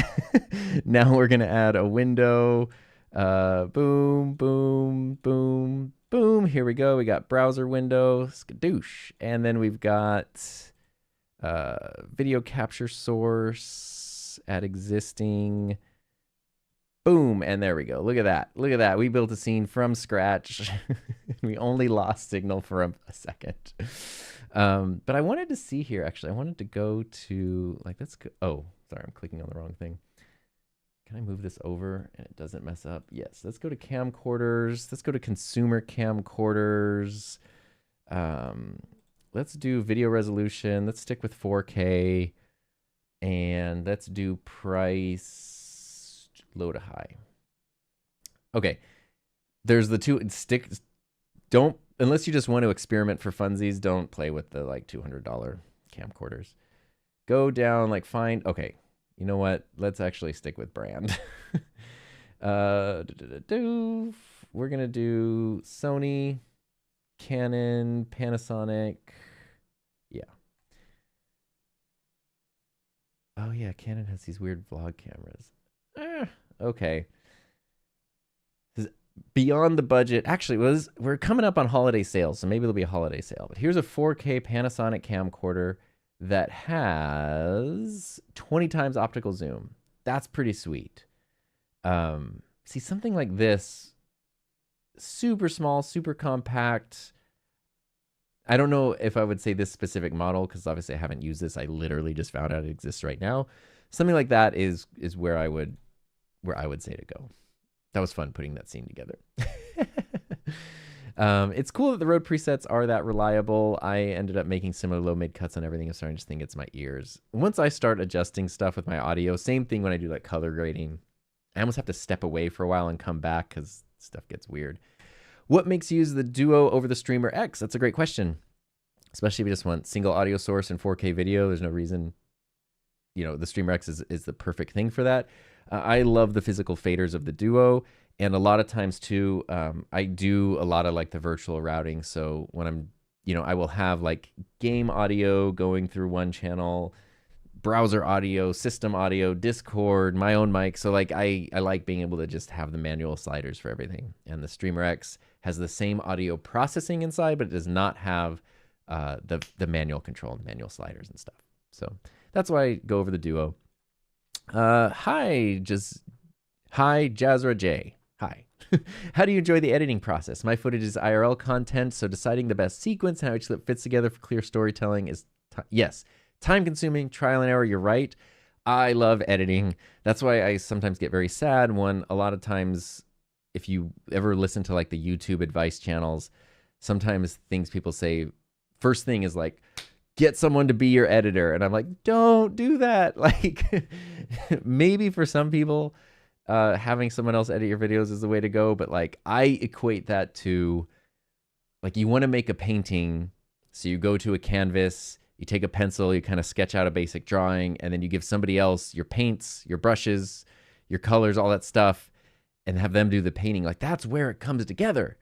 S1: Now we're going to add a window. Boom, boom, boom, boom. Here we go. We got browser window, skadoosh. And then we've got video capture source, add existing. Boom, and there we go. Look at that. Look at that. We built a scene from scratch. We only lost signal for a second. But I wanted to see here, actually. I wanted to go to, like, let's go. Oh, sorry, I'm clicking on the wrong thing. Can I move this over and it doesn't mess up? Yes, let's go to camcorders. Let's go to consumer camcorders. Let's do video resolution. Let's stick with 4K. And let's do price low to high. Okay. There's the two don't, unless you just want to experiment for funsies, don't play with the like $200 camcorders. Go down, like find, okay. You know what? Let's actually stick with brand. We're going to do Sony, Canon, Panasonic. Yeah. Oh yeah, Canon has these weird vlog cameras. Okay. Beyond the budget. Actually, we're coming up on holiday sales, so maybe it'll be a holiday sale. But here's a 4K Panasonic camcorder that has 20 times optical zoom. That's pretty sweet. See, something like this, super small, super compact. I don't know if I would say this specific model, because obviously I haven't used this. I literally just found out it exists right now. Something like that is where I would say to go. That was fun putting that scene together. It's cool that the Rode presets are that reliable. I ended up making similar low mid cuts on everything. I'm starting to just think it's my ears. Once I start adjusting stuff with my audio, same thing when I do like color grading. I almost have to step away for a while and come back because stuff gets weird. What makes you use the Duo over the Streamer X? That's a great question. Especially if you just want single audio source and 4K video. There's no reason, you know, the Streamer X is the perfect thing for that. I love the physical faders of the Duo. And a lot of times too, I do a lot of like the virtual routing. So when I'm, you know, I will have like game audio going through one channel, browser audio, system audio, Discord, my own mic. So like I like being able to just have the manual sliders for everything. And the Streamer X has the same audio processing inside, but it does not have the manual control and manual sliders and stuff. So that's why I go over the Duo. Hi, Jazra J. Hi. How do you enjoy the editing process? My footage is IRL content, so deciding the best sequence and how each clip fits together for clear storytelling is, yes, time-consuming, trial and error, you're right. I love editing. That's why I sometimes get very sad when a lot of times, if you ever listen to like the YouTube advice channels, sometimes things people say, first thing is like, get someone to be your editor. And I'm like, don't do that. Like, maybe for some people, having someone else edit your videos is the way to go. But like, I equate that to like, you want to make a painting. So you go to a canvas, you take a pencil, you kind of sketch out a basic drawing, and then you give somebody else your paints, your brushes, your colors, all that stuff, and have them do the painting. Like, that's where it comes together.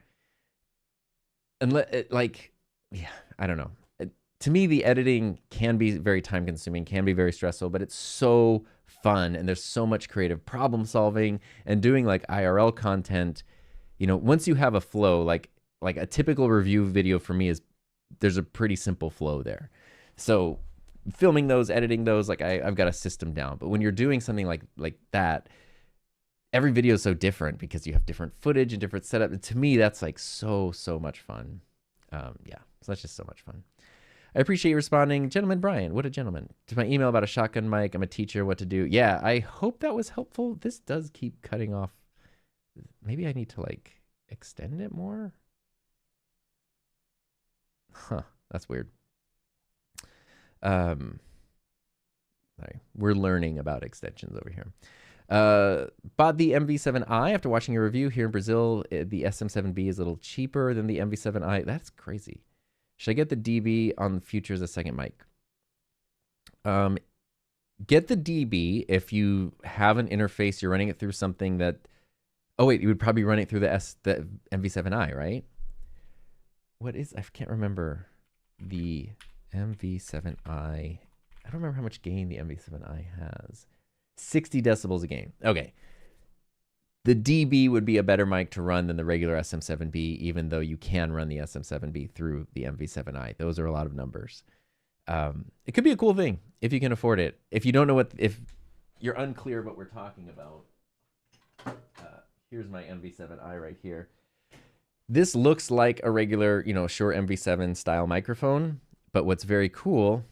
S1: And yeah, I don't know. To me, the editing can be very time consuming, can be very stressful, but it's so fun. And there's so much creative problem solving and doing like IRL content. You know, once you have a flow, like a typical review video for me is there's a pretty simple flow there. So filming those, editing those, like I've got a system down. But when you're doing something like that, every video is so different because you have different footage and different setup. And to me, that's like so much fun. Yeah, so that's just so much fun. I appreciate you responding. Gentleman Brian, what a gentleman. To my email about a shotgun mic, I'm a teacher, what to do. Yeah, I hope that was helpful. This does keep cutting off. Maybe I need to like extend it more. Huh, that's weird. Sorry, we're learning about extensions over here. Bought the MV7i after watching a review here in Brazil. The SM7B is a little cheaper than the MV7i. That's crazy. Should I get the DB on the future as a second mic? Get the DB if you have an interface, you're running it through something that Oh wait, you would probably run it through the MV7i, right? What is, I can't remember the MV7i. I don't remember how much gain the MV7i has. 60 decibels a gain. Okay. The DB would be a better mic to run than the regular SM7B, even though you can run the SM7B through the MV7i. Those are a lot of numbers. It could be a cool thing if you can afford it. If you don't know if you're unclear what we're talking about, here's my MV7i right here. This looks like a regular, Shure MV7 style microphone, but what's very cool,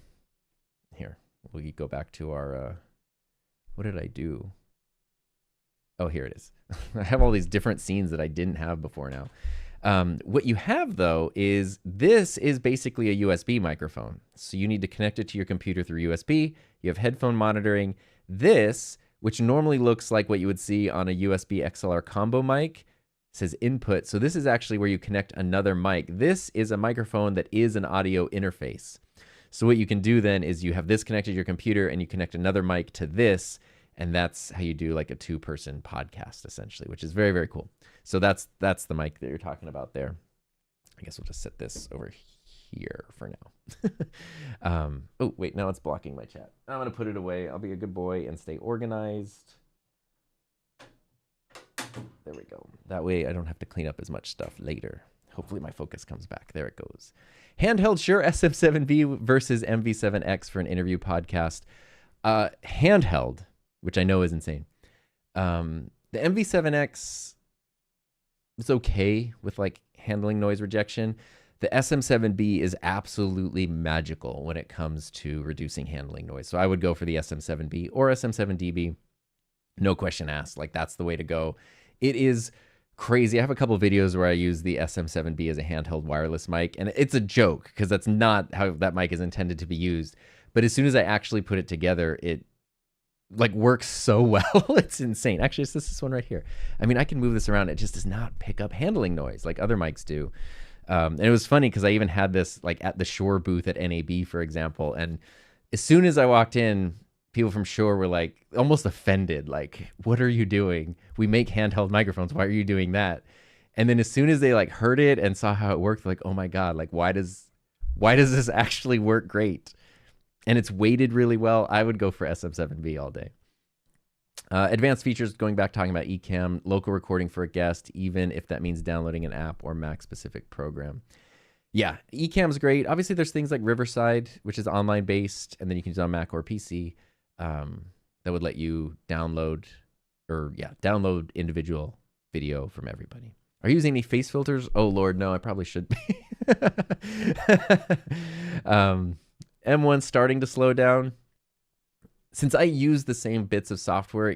S1: here, we go back to our, what did I do? Oh, here it is. I have all these different scenes that I didn't have before now. What you have, though, is this is basically a USB microphone. So you need to connect it to your computer through USB. You have headphone monitoring. This, which normally looks like what you would see on a USB XLR combo mic, says input. So this is actually where you connect another mic. This is a microphone that is an audio interface. So what you can do then is you have this connected to your computer and you connect another mic to this, and that's how you do like a two-person podcast essentially, which is very, very cool. So that's the mic that you're talking about there. I guess we'll just set this over here for now. Oh, wait, now it's blocking my chat. I'm going to put it away. I'll be a good boy and stay organized. There we go. That way I don't have to clean up as much stuff later. Hopefully my focus comes back. There it goes. Handheld Shure SM7B versus MV7X for an interview podcast. Handheld, which I know is insane. The MV7X is okay with like handling noise rejection. The SM7B is absolutely magical when it comes to reducing handling noise. So I would go for the SM7B or SM7DB. No question asked. Like, that's the way to go. It is crazy. I have a couple of videos where I use the SM7B as a handheld wireless mic, and it's a joke because that's not how that mic is intended to be used. But as soon as I actually put it together, it like works so well. It's insane. Actually, it's this one right here. I mean, I can move this around. It just does not pick up handling noise like other mics do. And it was funny because I even had this like at the Shure booth at NAB, for example. And as soon as I walked in, people from Shure were like almost offended. Like, what are you doing? We make handheld microphones. Why are you doing that? And then as soon as they like heard it and saw how it worked, like, oh my God, like why does this actually work great? And it's weighted really well. I would go for SM7B all day. Advanced features, going back talking about Ecamm, local recording for a guest, even if that means downloading an app or Mac-specific program. Yeah, Ecamm's great. Obviously, there's things like Riverside, which is online-based, and then you can use it on Mac or PC. That would let you download individual video from everybody. Are you using any face filters? Oh, Lord, no, I probably should be. M1's starting to slow down. Since I use the same bits of software,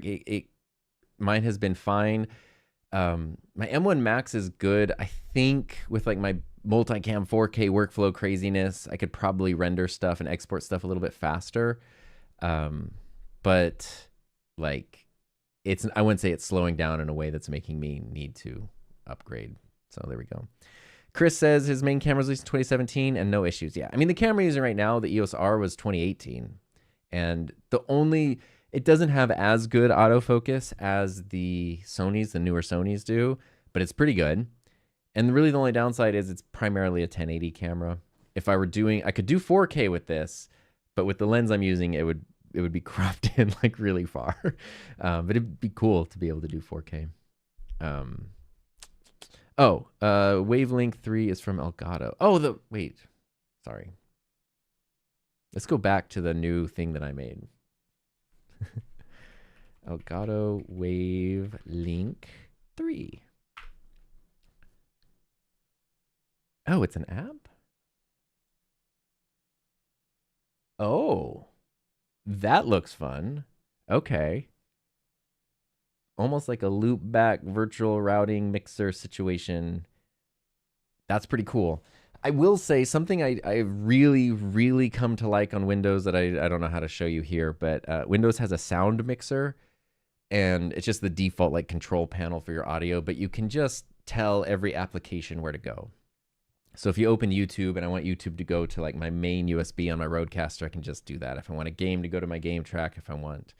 S1: mine has been fine. My M1 Max is good. I think with like my multicam 4K workflow craziness, I could probably render stuff and export stuff a little bit faster. But like I wouldn't say it's slowing down in a way that's making me need to upgrade. So there we go. Chris says his main camera was released in 2017 and no issues. Yeah, I mean, the camera using right now, the EOS R, was 2018. And it doesn't have as good autofocus as the newer Sonys do, but it's pretty good. And really the only downside is it's primarily a 1080 camera. If I were I could do 4K with this, but with the lens I'm using, it would be cropped in like really far. But it'd be cool to be able to do 4K. Wavelength 3 is from Elgato. Sorry. Let's go back to the new thing that I made. Elgato Wavelength 3. Oh, it's an app? Oh, that looks fun. Okay. Almost like a loop back virtual routing mixer situation. That's pretty cool. I will say something I really, really come to like on Windows that I don't know how to show you here, but Windows has a sound mixer, and it's just the default like control panel for your audio, but you can just tell every application where to go. So if you open YouTube and I want YouTube to go to like my main USB on my Rodecaster, I can just do that. If I want a game to go to my game track, if I want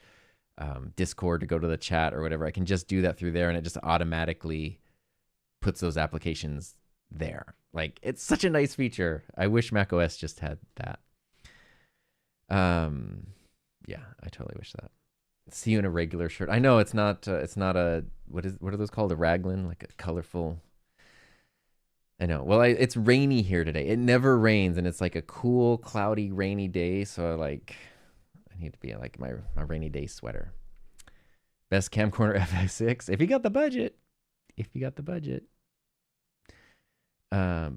S1: Discord to go to the chat or whatever, I can just do that through there, and it just automatically puts those applications there. Like, it's such a nice feature. I wish macOS just had that. Yeah, I totally wish that. See you in a regular shirt. I know it's not a, what are those called? A raglan, like a colorful. I know. Well, it's rainy here today. It never rains, and it's like a cool, cloudy, rainy day. So I need to be like my rainy day sweater. Best camcorder FX6 if you got the budget. If you got the budget. And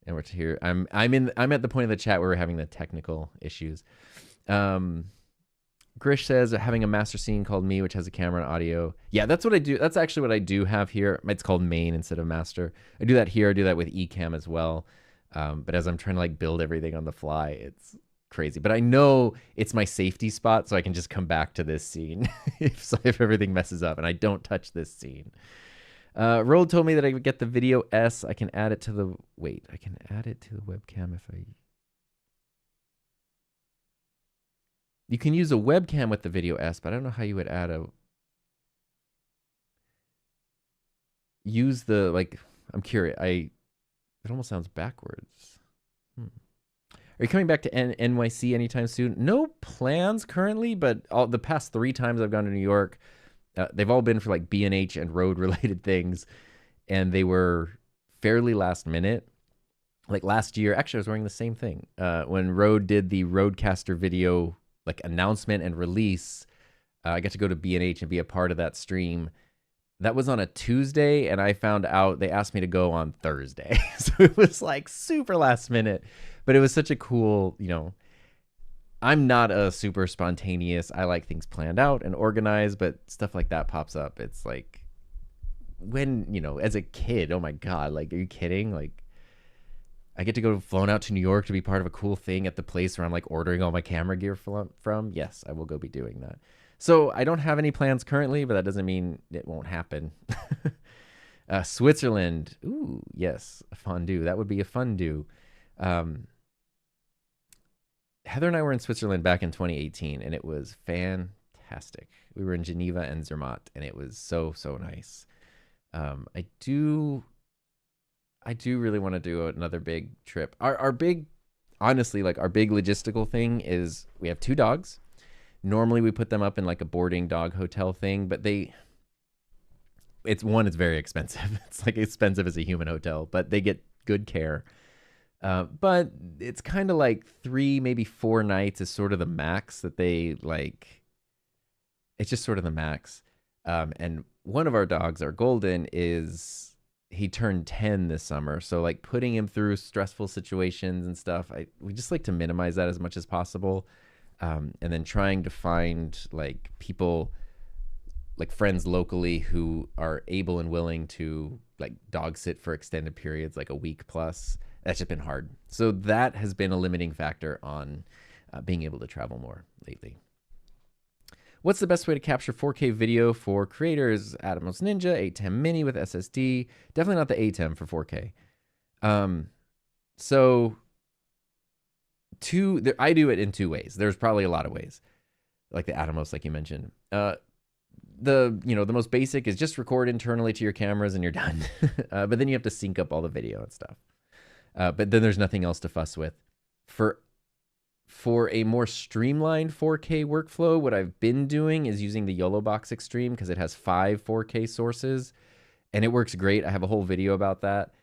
S1: we're here. I'm at the point of the chat where we're having the technical issues. Grish says having a master scene called Me, which has a camera and audio. Yeah, that's what I do. That's actually what I do have here. It's called Main instead of master. I do that here. I do that with Ecamm as well. But as I'm trying to like build everything on the fly, it's crazy. But I know it's my safety spot, so I can just come back to this scene if everything messes up and I don't touch this scene. Roll told me that I would get the Video S. I can add it to the I can add it to the webcam if I. You can use a webcam with the Video S, but I don't know how you would add use the, like, I'm curious. It almost sounds backwards. Are you coming back to NYC anytime soon? No plans currently, but the past 3 times I've gone to New York, they've all been for like B&H and road related things, and they were fairly last minute. Like last year, actually I was wearing the same thing. When Rode did the Rodecaster video like announcement and release, I got to go to B&H and be a part of that stream. That was on a Tuesday, and I found out they asked me to go on Thursday. So it was like super last minute, but it was such a cool, I'm not a super spontaneous, I like things planned out and organized, but stuff like that pops up. It's like when, as a kid, oh my God, like, are you kidding? Like, I get to go flown out to New York to be part of a cool thing at the place where I'm like ordering all my camera gear from. Yes, I will go be doing that. So I don't have any plans currently, but that doesn't mean it won't happen. Switzerland. Ooh, yes. A fondue. That would be a fondue. Heather and I were in Switzerland back in 2018, and it was fantastic. We were in Geneva and Zermatt, and it was so, so nice. I do really want to do another big trip. Our big, honestly, like our big logistical thing is we have 2 dogs. Normally we put them up in like a boarding dog hotel thing, but it's very expensive. It's like expensive as a human hotel, but they get good care. But it's kind of like 3, maybe 4 nights is sort of the max that they like. It's just sort of the max. And one of our dogs, our Golden, he turned 10 this summer. So like putting him through stressful situations and stuff, we just like to minimize that as much as possible. And then trying to find like people, like friends locally who are able and willing to like dog sit for extended periods, like a week plus. That's just been hard. So that has been a limiting factor on being able to travel more lately. What's the best way to capture 4K video for creators? Atomos Ninja, 810 Mini with SSD. Definitely not the ATEM for 4K. I do it in 2 ways. There's probably a lot of ways, like the Atomos, like you mentioned. The most basic is just record internally to your cameras and you're done. But then you have to sync up all the video and stuff. But then there's nothing else to fuss with. For a more streamlined 4K workflow, what I've been doing is using the YOLO Box Extreme because it has 5 4K sources, and it works great. I have a whole video about that.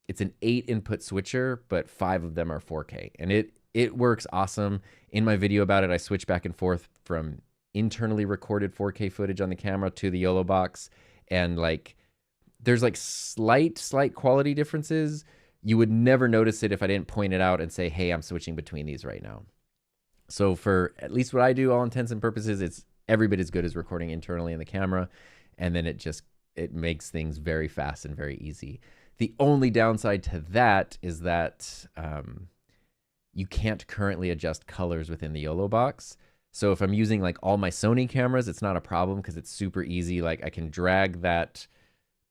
S1: It's an 8 input switcher, but 5 of them are 4K, and it works awesome. In my video about it, I switch back and forth from internally recorded 4K footage on the camera to the YOLO Box, and like there's like slight quality differences. You would never notice it if I didn't point it out and say, hey, I'm switching between these right now. So for at least what I do, all intents and purposes, it's every bit as good as recording internally in the camera. And then it makes things very fast and very easy. The only downside to that is that you can't currently adjust colors within the YOLO Box. So if I'm using like all my Sony cameras, it's not a problem because it's super easy. Like I can drag that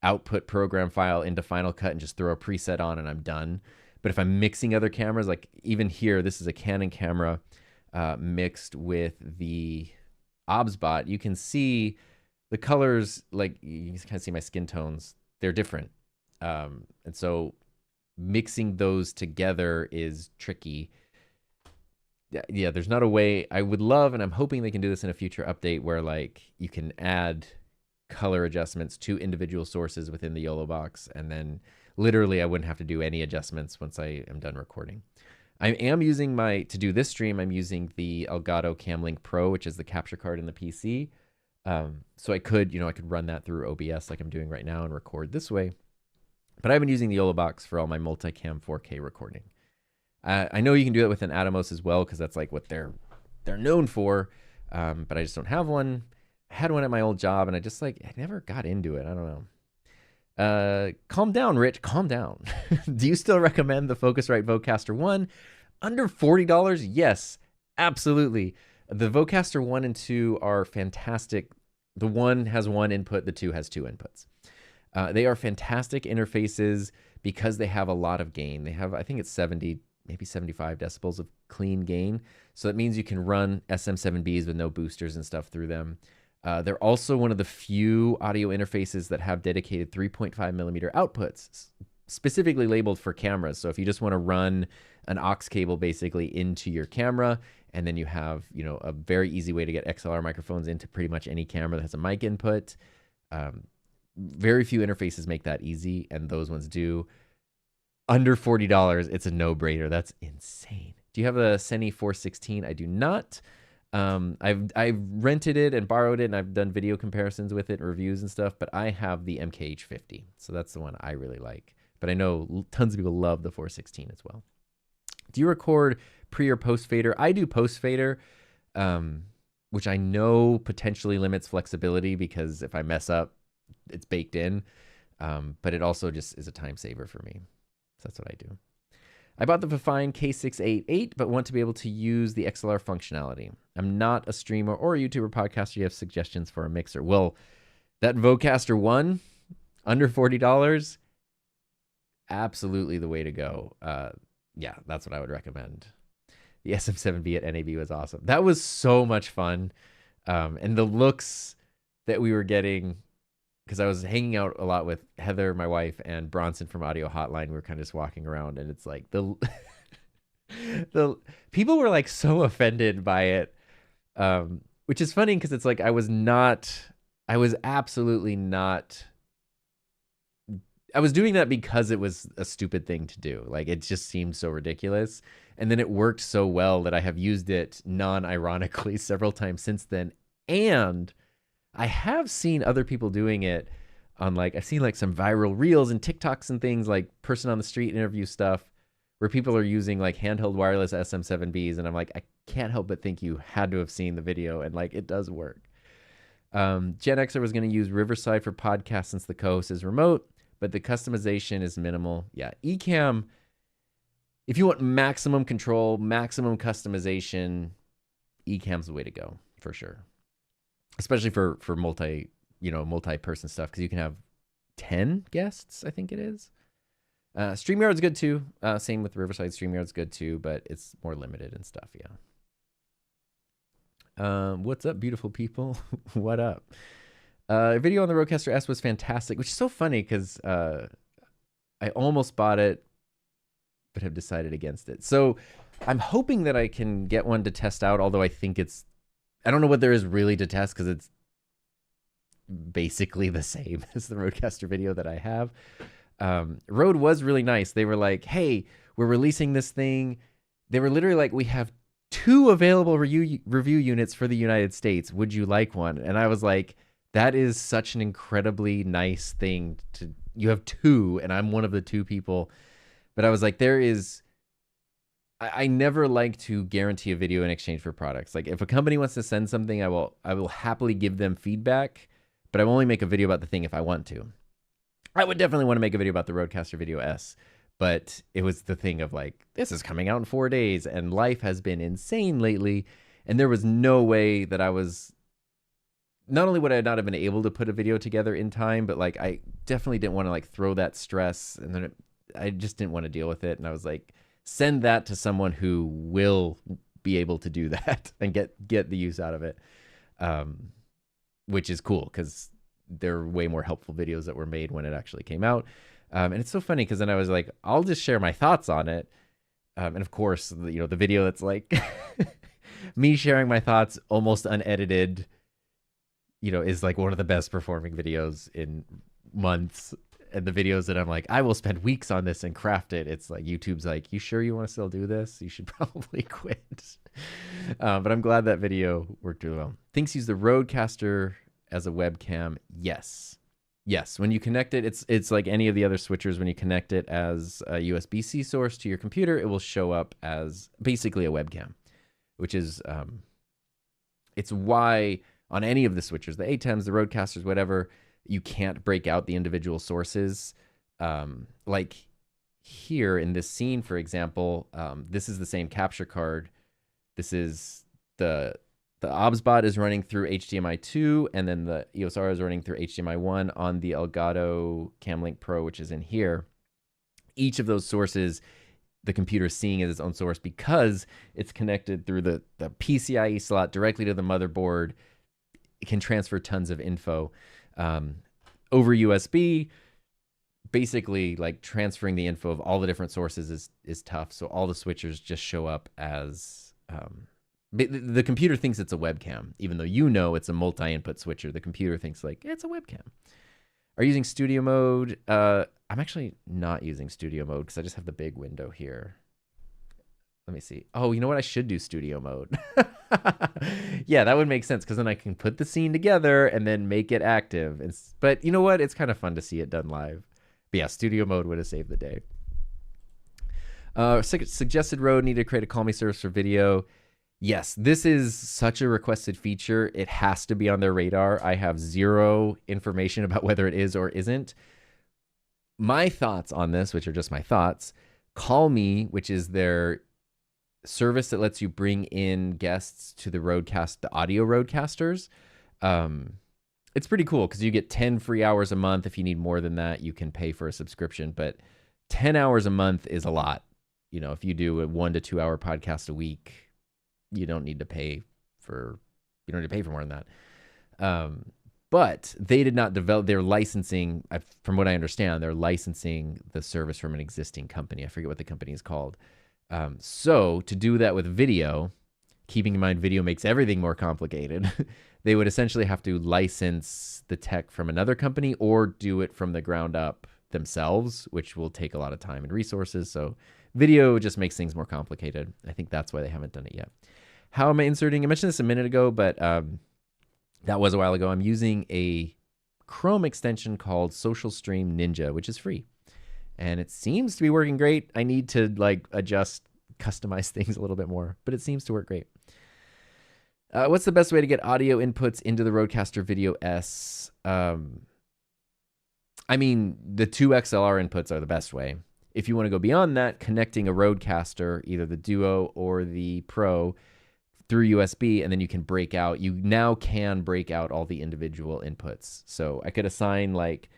S1: output program file into Final Cut and just throw a preset on and I'm done. But if I'm mixing other cameras, like even here, this is a Canon camera. mixed with the OBSBot, you can see the colors, like you can kind of see my skin tones, they're different. And so mixing those together is tricky. Yeah, there's not a way. I would love, and I'm hoping they can do this in a future update, where like you can add color adjustments to individual sources within the YOLO box, and then literally I wouldn't have to do any adjustments once I am done recording. I am using to do this stream, I'm using the Elgato Camlink Pro, which is the capture card in the PC. So I could run that through OBS like I'm doing right now and record this way. But I've been using the YOLO box for all my multicam 4K recording. I know you can do it with an Atomos as well, because that's like what they're known for. But I just don't have one. I had one at my old job, and I never got into it. I don't know. Calm down, Rich. Calm down. Do you still recommend the Focusrite Vocaster 1? Under $40? Yes, absolutely. The Vocaster 1 and 2 are fantastic. The 1 has 1 input. The 2 has 2 inputs. They are fantastic interfaces because they have a lot of gain. They have, I think it's 70, maybe 75 decibels of clean gain. So that means you can run SM7Bs with no boosters and stuff through them. They're also one of the few audio interfaces that have dedicated 3.5 millimeter outputs, specifically labeled for cameras. So if you just want to run an aux cable basically into your camera, and then you have, a very easy way to get XLR microphones into pretty much any camera that has a mic input. Very few interfaces make that easy, and those ones do. Under $40, it's a no-brainer. That's insane. Do you have a Seni 416? I do not. I've rented it and borrowed it, and I've done video comparisons with it and reviews and stuff, but I have the MKH50, so that's the one I really like. But I know tons of people love the 416 as well. Do you record pre or post fader? I do post fader, which I know potentially limits flexibility, because if I mess up, it's baked in. But it also just is a time saver for me. So that's what I do. I bought the Vifine K688, but want to be able to use the XLR functionality. I'm not a streamer or a YouTuber podcaster. You have suggestions for a mixer? Well, that Vocaster 1, under $40, absolutely the way to go. Yeah, that's what I would recommend. The SM7B at NAB was awesome. That was so much fun. And the looks that we were getting, because I was hanging out a lot with Heather, my wife, and Bronson from Audio Hotline. We were kind of just walking around, and it's like the people were like so offended by it, which is funny because it's like I was absolutely not. I was doing that because it was a stupid thing to do. Like, it just seemed so ridiculous. And then it worked so well that I have used it non-ironically several times since then. And I have seen other people doing it on, like, I've seen like some viral reels and TikToks and things, like person on the street interview stuff, where people are using like handheld wireless SM7Bs. And I'm like, I can't help but think you had to have seen the video, and like, it does work. Gen Xer was going to use Riverside for podcasts since the co-host is remote, but the customization is minimal. Yeah, Ecamm, if you want maximum control, maximum customization, Ecamm's the way to go for sure. Especially for multi-person stuff, because you can have 10 guests, I think it is. StreamYard's good too. Same with Riverside. StreamYard's good too, but it's more limited and stuff, yeah. What's up, beautiful people? What up? Video on the Rodecaster S was fantastic, which is so funny because I almost bought it, but have decided against it. So I'm hoping that I can get one to test out, although I think I don't know what there is really to test, because it's basically the same as the Rodecaster video that I have. Rode was really nice. They were like, hey, we're releasing this thing. They were literally like, we have 2 available review units for the United States. Would you like one? And I was like, that is such an incredibly nice thing to, you have 2, and I'm one of the 2 people. But I was like, I never like to guarantee a video in exchange for products. Like, if a company wants to send something, I will happily give them feedback, but I will only make a video about the thing if I want to. I would definitely want to make a video about the Rodecaster Video S, but it was the thing of like, this is coming out in 4 days, and life has been insane lately, and there was no way that not only would I not have been able to put a video together in time, but like, I definitely didn't want to like throw that stress, and then I just didn't want to deal with it. And I was like, send that to someone who will be able to do that and get the use out of it, which is cool because they're way more helpful videos that were made when it actually came out. And it's so funny because then I was like, I'll just share my thoughts on it. And of course, the video that's like me sharing my thoughts almost unedited, is like one of the best performing videos in months. And the videos that I'm like, I will spend weeks on this and craft it. It's like YouTube's like, you sure you want to still do this? You should probably quit. But I'm glad that video worked really well. Thinks use the Rodecaster as a webcam. Yes. When you connect it, it's like any of the other switchers. When you connect it as a USB-C source to your computer, it will show up as basically a webcam, which is it's why on any of the switchers, the ATEMs, the Rodecasters, whatever, you can't break out the individual sources. Like here in this scene, for example, this is the same capture card. This is the OBS is running through HDMI 2, and then the EOS R is running through HDMI 1 on the Elgato Camlink Pro, which is in here. Each of those sources, the computer is seeing as its own source because it's connected through the PCIe slot directly to the motherboard. It can transfer tons of info. Over USB, basically like transferring the info of all the different sources is tough. So all the switchers just show up as the computer thinks it's a webcam, even though it's a multi-input switcher. The computer thinks like it's a webcam. Are you using studio mode? I'm actually not using studio mode because I just have the big window here. Let me see. Oh, you know what? I should do studio mode. Yeah, that would make sense because then I can put the scene together and then make it active. But you know what? It's kind of fun to see it done live. But yeah, studio mode would have saved the day. Suggested Rode need to create a call me service for video. Yes, this is such a requested feature. It has to be on their radar. I have zero information about whether it is or isn't. My thoughts on this, which are just my thoughts, Call Me, which is their service that lets you bring in guests to the Rodecast, the audio Rodecasters. It's pretty cool because you get 10 free hours a month. If you need more than that, you can pay for a subscription. But 10 hours a month is a lot. If you do a 1 to 2 hour podcast a week, you don't need to pay for more than that. But they did not develop their licensing. From what I understand, they're licensing the service from an existing company. I forget what the company is called. So to do that with video, keeping in mind video makes everything more complicated, they would essentially have to license the tech from another company or do it from the ground up themselves, which will take a lot of time and resources. So video just makes things more complicated. I think that's why they haven't done it yet. How am I inserting? I mentioned this a minute ago, but that was a while ago. I'm using a Chrome extension called Social Stream Ninja, which is free. And it seems to be working great. I need to customize things a little bit more, but it seems to work great. What's the best way to get audio inputs into the Rodecaster Video S? I mean, the 2 XLR inputs are the best way. If you want to go beyond that, connecting a Rodecaster, either the Duo or the Pro, through USB, and then you now can break out all the individual inputs. So I could assign like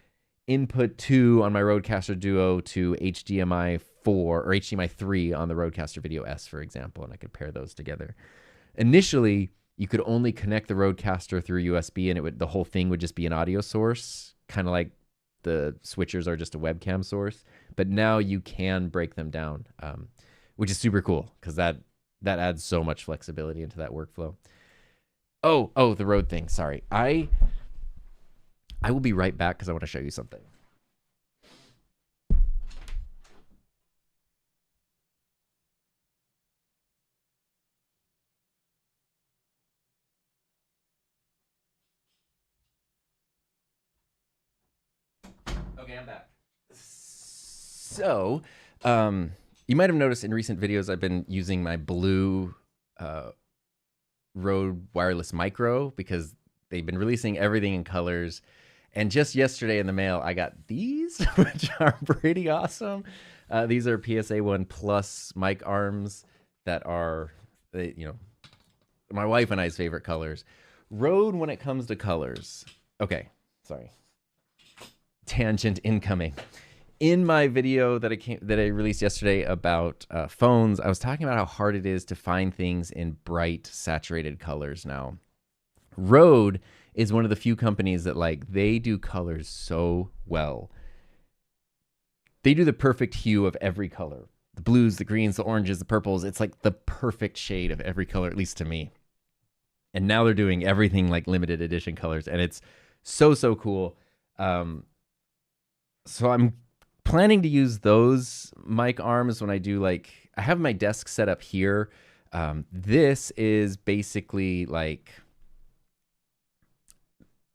S1: input 2 on my Rodecaster Duo to HDMI 4 or HDMI 3 on the Rodecaster Video S, for example, and I could pair those together. Initially, you could only connect the Rodecaster through USB, and the whole thing would just be an audio source, kind of like the switchers are just a webcam source. But now you can break them down, which is super cool because that adds so much flexibility into that workflow. Oh, the Rode thing. Sorry. I will be right back because I want to show you something. Okay, I'm back. So, you might have noticed in recent videos I've been using my blue Rode Wireless Micro because they've been releasing everything in colors. And just yesterday in the mail, I got these, which are pretty awesome. These are PSA 1 Plus mic arms that are, my wife and I's favorite colors. Rode, when it comes to colors. Okay, sorry. Tangent incoming. In my video that I released yesterday about phones, I was talking about how hard it is to find things in bright, saturated colors now. Rode is one of the few companies that they do colors so well. They do the perfect hue of every color. The blues, the greens, the oranges, the purples. It's like the perfect shade of every color, at least to me. And now they're doing everything like limited edition colors, and it's so cool. So I'm planning to use those mic arms when I do I have my desk set up here. This is basically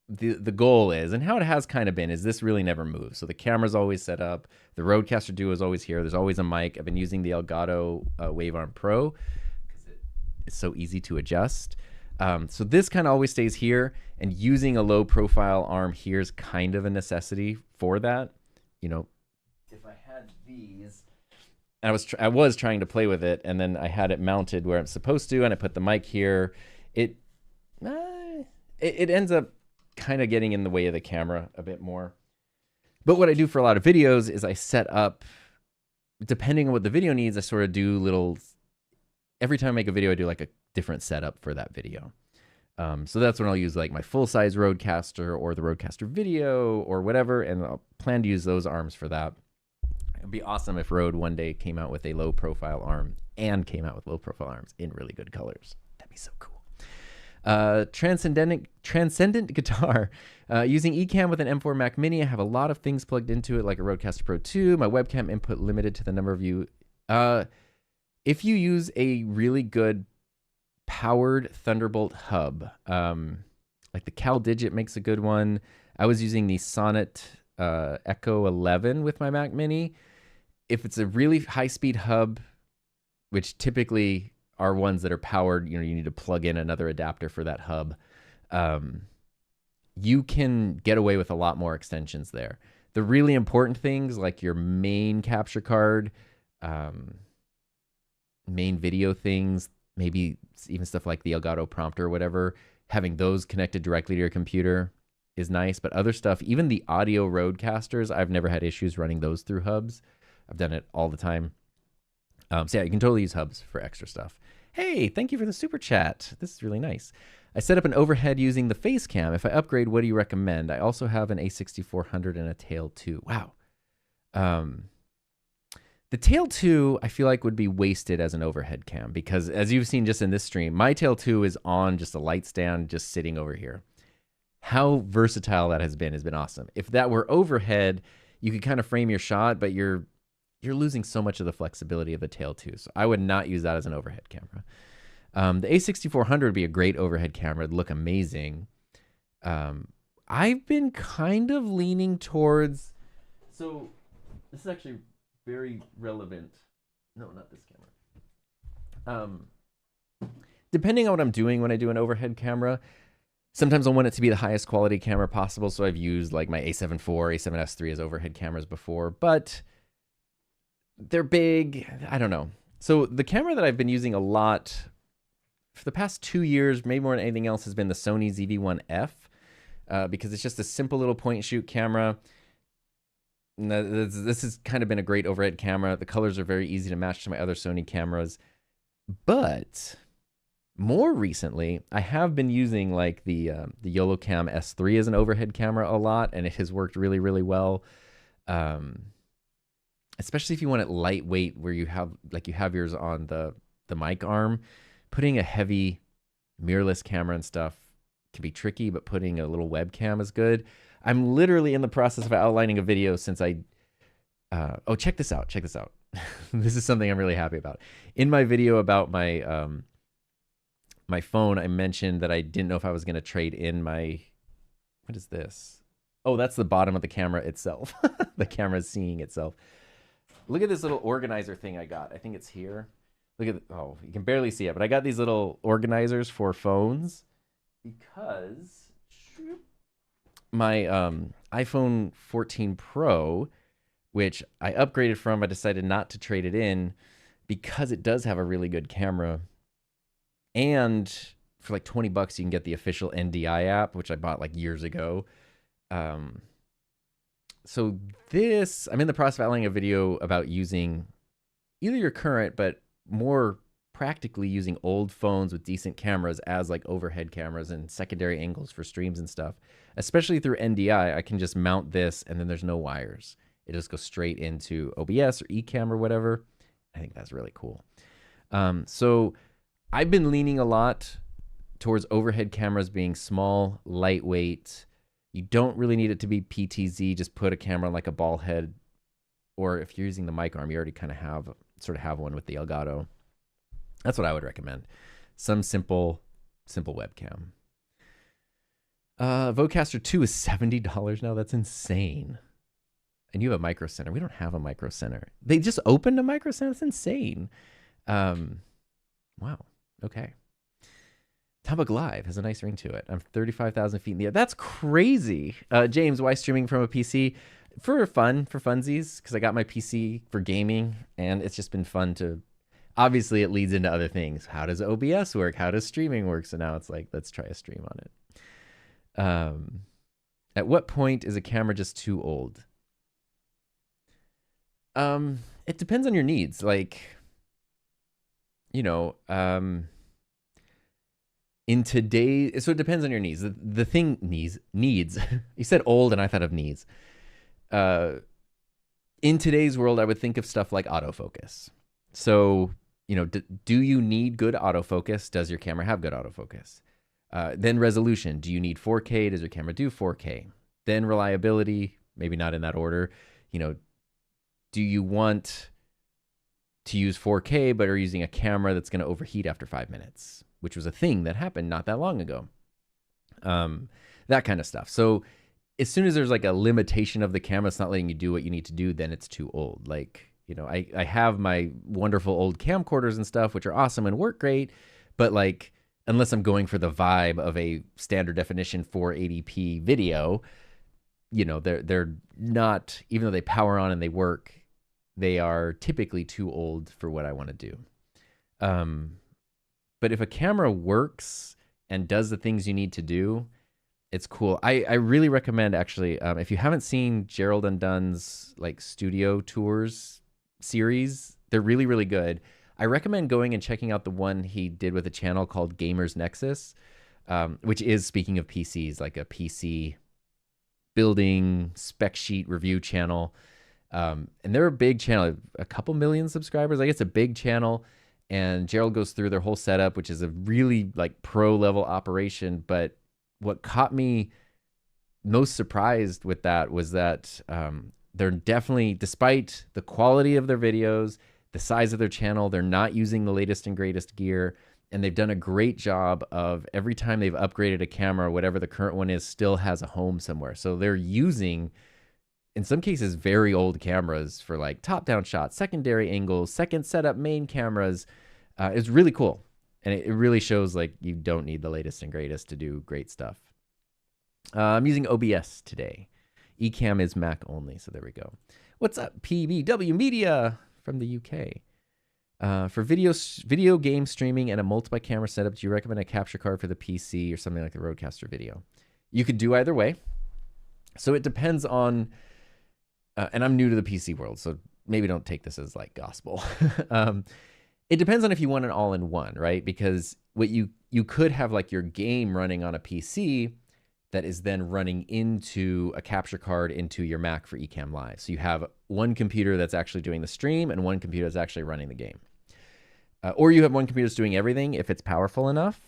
S1: the goal is, and how it has kind of been, is this really never moves. So the camera's always set up. The Rodecaster Duo is always here. There's always a mic. I've been using the Elgato Wavearm Pro because it's so easy to adjust. So this kind of always stays here, and using a low profile arm here is kind of a necessity for that. You know, if I had these, I was trying to play with it, and then I had it mounted where I'm supposed to, and I put the mic here. It ends up kind of getting in the way of the camera a bit more. But what I do for a lot of videos is I set up, depending on what the video needs, I sort of do little, every time I make a video, I do like a different setup for that video. So that's when I'll use like my full-size Rodecaster or the Rodecaster Video or whatever, and I'll plan to use those arms for that. It'd be awesome if Rode one day came out with a low-profile arm and came out with low-profile arms in really good colors. That'd be so cool. Transcendent guitar. Using Ecamm with an M4 Mac Mini, I have a lot of things plugged into it, like a Rodecaster Pro 2. My webcam input limited to the number of you. If you use a really good powered Thunderbolt hub, like the CalDigit makes a good one. I was using the Sonnet Echo 11 with my Mac Mini. If it's a really high-speed hub, which typically are ones that are powered, you need to plug in another adapter for that hub, you can get away with a lot more extensions there. The really important things like your main capture card, main video things, maybe even stuff like the Elgato prompter or whatever, having those connected directly to your computer is nice. But other stuff, even the audio Rodecasters, I've never had issues running those through hubs. I've done it all the time. So yeah, you can totally use hubs for extra stuff. Hey, thank you for the super chat. This is really nice. I set up an overhead using the face cam. If I upgrade, what do you recommend? I also have an A6400 and a Tail 2. Wow. The Tail 2, I feel like would be wasted as an overhead cam because as you've seen just in this stream, my Tail 2 is on just a light stand just sitting over here. How versatile that has been awesome. If that were overhead, you could kind of frame your shot, but you're losing so much of the flexibility of the Tail 2. So I would not use that as an overhead camera. The A6400 would be a great overhead camera. It'd look amazing. I've been kind of leaning towards... So this is actually very relevant. No, not this camera. Depending on what I'm doing when I do an overhead camera, sometimes I want it to be the highest quality camera possible. So I've used like my A7 IV, A7S III as overhead cameras before, but they're big. I don't know. So the camera that I've been using a lot for the past 2 years, maybe more than anything else, has been the Sony ZV-1F because it's just a simple little point and shoot camera. And this has kind of been a great overhead camera. The colors are very easy to match to my other Sony cameras. But more recently, I have been using like the YoloCam S3 as an overhead camera a lot, and it has worked really, really well. Especially if you want it lightweight, where you have yours on the mic arm. Putting a heavy mirrorless camera and stuff can be tricky, but putting a little webcam is good. I'm literally in the process of outlining a video since oh, check this out. This is something I'm really happy about. In my video about my my phone, I mentioned that I didn't know if I was going to trade in my... What is this? Oh, that's the bottom of the camera itself. The camera's seeing itself. Look at this little organizer thing I got. I think it's here. Look at oh, you can barely see it, but I got these little organizers for phones because my iPhone 14 Pro, which I upgraded from, I decided not to trade it in because it does have a really good camera. And for like $20, you can get the official NDI app, which I bought like years ago. So this, I'm in the process of outlining a video about using either your current, but more practically using old phones with decent cameras as like overhead cameras and secondary angles for streams and stuff. Especially through NDI, I can just mount this and then there's no wires. It just goes straight into OBS or Ecamm or whatever. I think that's really cool. So I've been leaning a lot towards overhead cameras being small, lightweight. You don't really need it to be PTZ. Just put a camera on like a ball head, or if you're using the mic arm, you already kind of have one with the Elgato. That's what I would recommend. Some simple webcam. Vocaster 2 is $70 now. That's insane. And you have a Micro Center. We don't have a Micro Center. They just opened a Micro Center. That's insane. Wow. Okay. Topic Live has a nice ring to it. I'm 35,000 feet in the air. That's crazy. James, why streaming from a PC? For fun, for funsies, because I got my PC for gaming, and it's just been fun to... Obviously, it leads into other things. How does OBS work? How does streaming work? So now it's like, let's try a stream on it. At what point is a camera just too old? It depends on your needs. Like, you know, in today, so it depends on your needs. The thing needs. You said old, and I thought of needs. In today's world, I would think of stuff like autofocus. So, you know, do you need good autofocus? Does your camera have good autofocus? Then resolution. Do you need 4K? Does your camera do 4K? Then reliability, maybe not in that order. You know, do you want to use 4K but are using a camera that's going to overheat after 5 minutes, which was a thing that happened not that long ago. That kind of stuff. So as soon as there's like a limitation of the camera, it's not letting you do what you need to do, then it's too old. Like, you know, I have my wonderful old camcorders and stuff, which are awesome and work great, but like, unless I'm going for the vibe of a standard definition 480p video, you know, they're not, even though they power on and they work, they are typically too old for what I want to do. But if a camera works and does the things you need to do, it's cool. I really recommend, actually, if you haven't seen Gerald Undone's like studio tours series, they're really, really good. I recommend going and checking out the one he did with a channel called Gamers Nexus, which is, speaking of PCs, like a PC building spec sheet review channel. And they're a big channel, a couple million subscribers. Like, it's a big channel. And Gerald goes through their whole setup, which is a really like pro level operation. But what caught me most surprised with that was that they're definitely, despite the quality of their videos, the size of their channel, they're not using the latest and greatest gear. And they've done a great job of, every time they've upgraded a camera, whatever the current one is, still has a home somewhere. So they're using, in some cases, very old cameras for like top-down shots, secondary angles, second setup main cameras. It's really cool. And it really shows like you don't need the latest and greatest to do great stuff. I'm using OBS today. Ecamm is Mac only, so there we go. What's up, PBW Media from the UK? For video game streaming and a multi-camera setup, do you recommend a capture card for the PC or something like the Rodecaster Video? You could do either way. So it depends on, and I'm new to the PC world, so maybe don't take this as like gospel. It depends on if you want an all-in-one, right? Because what you could have like your game running on a PC that is then running into a capture card into your Mac for Ecamm Live. So you have one computer that's actually doing the stream and one computer that's actually running the game. Or you have one computer that's doing everything if it's powerful enough,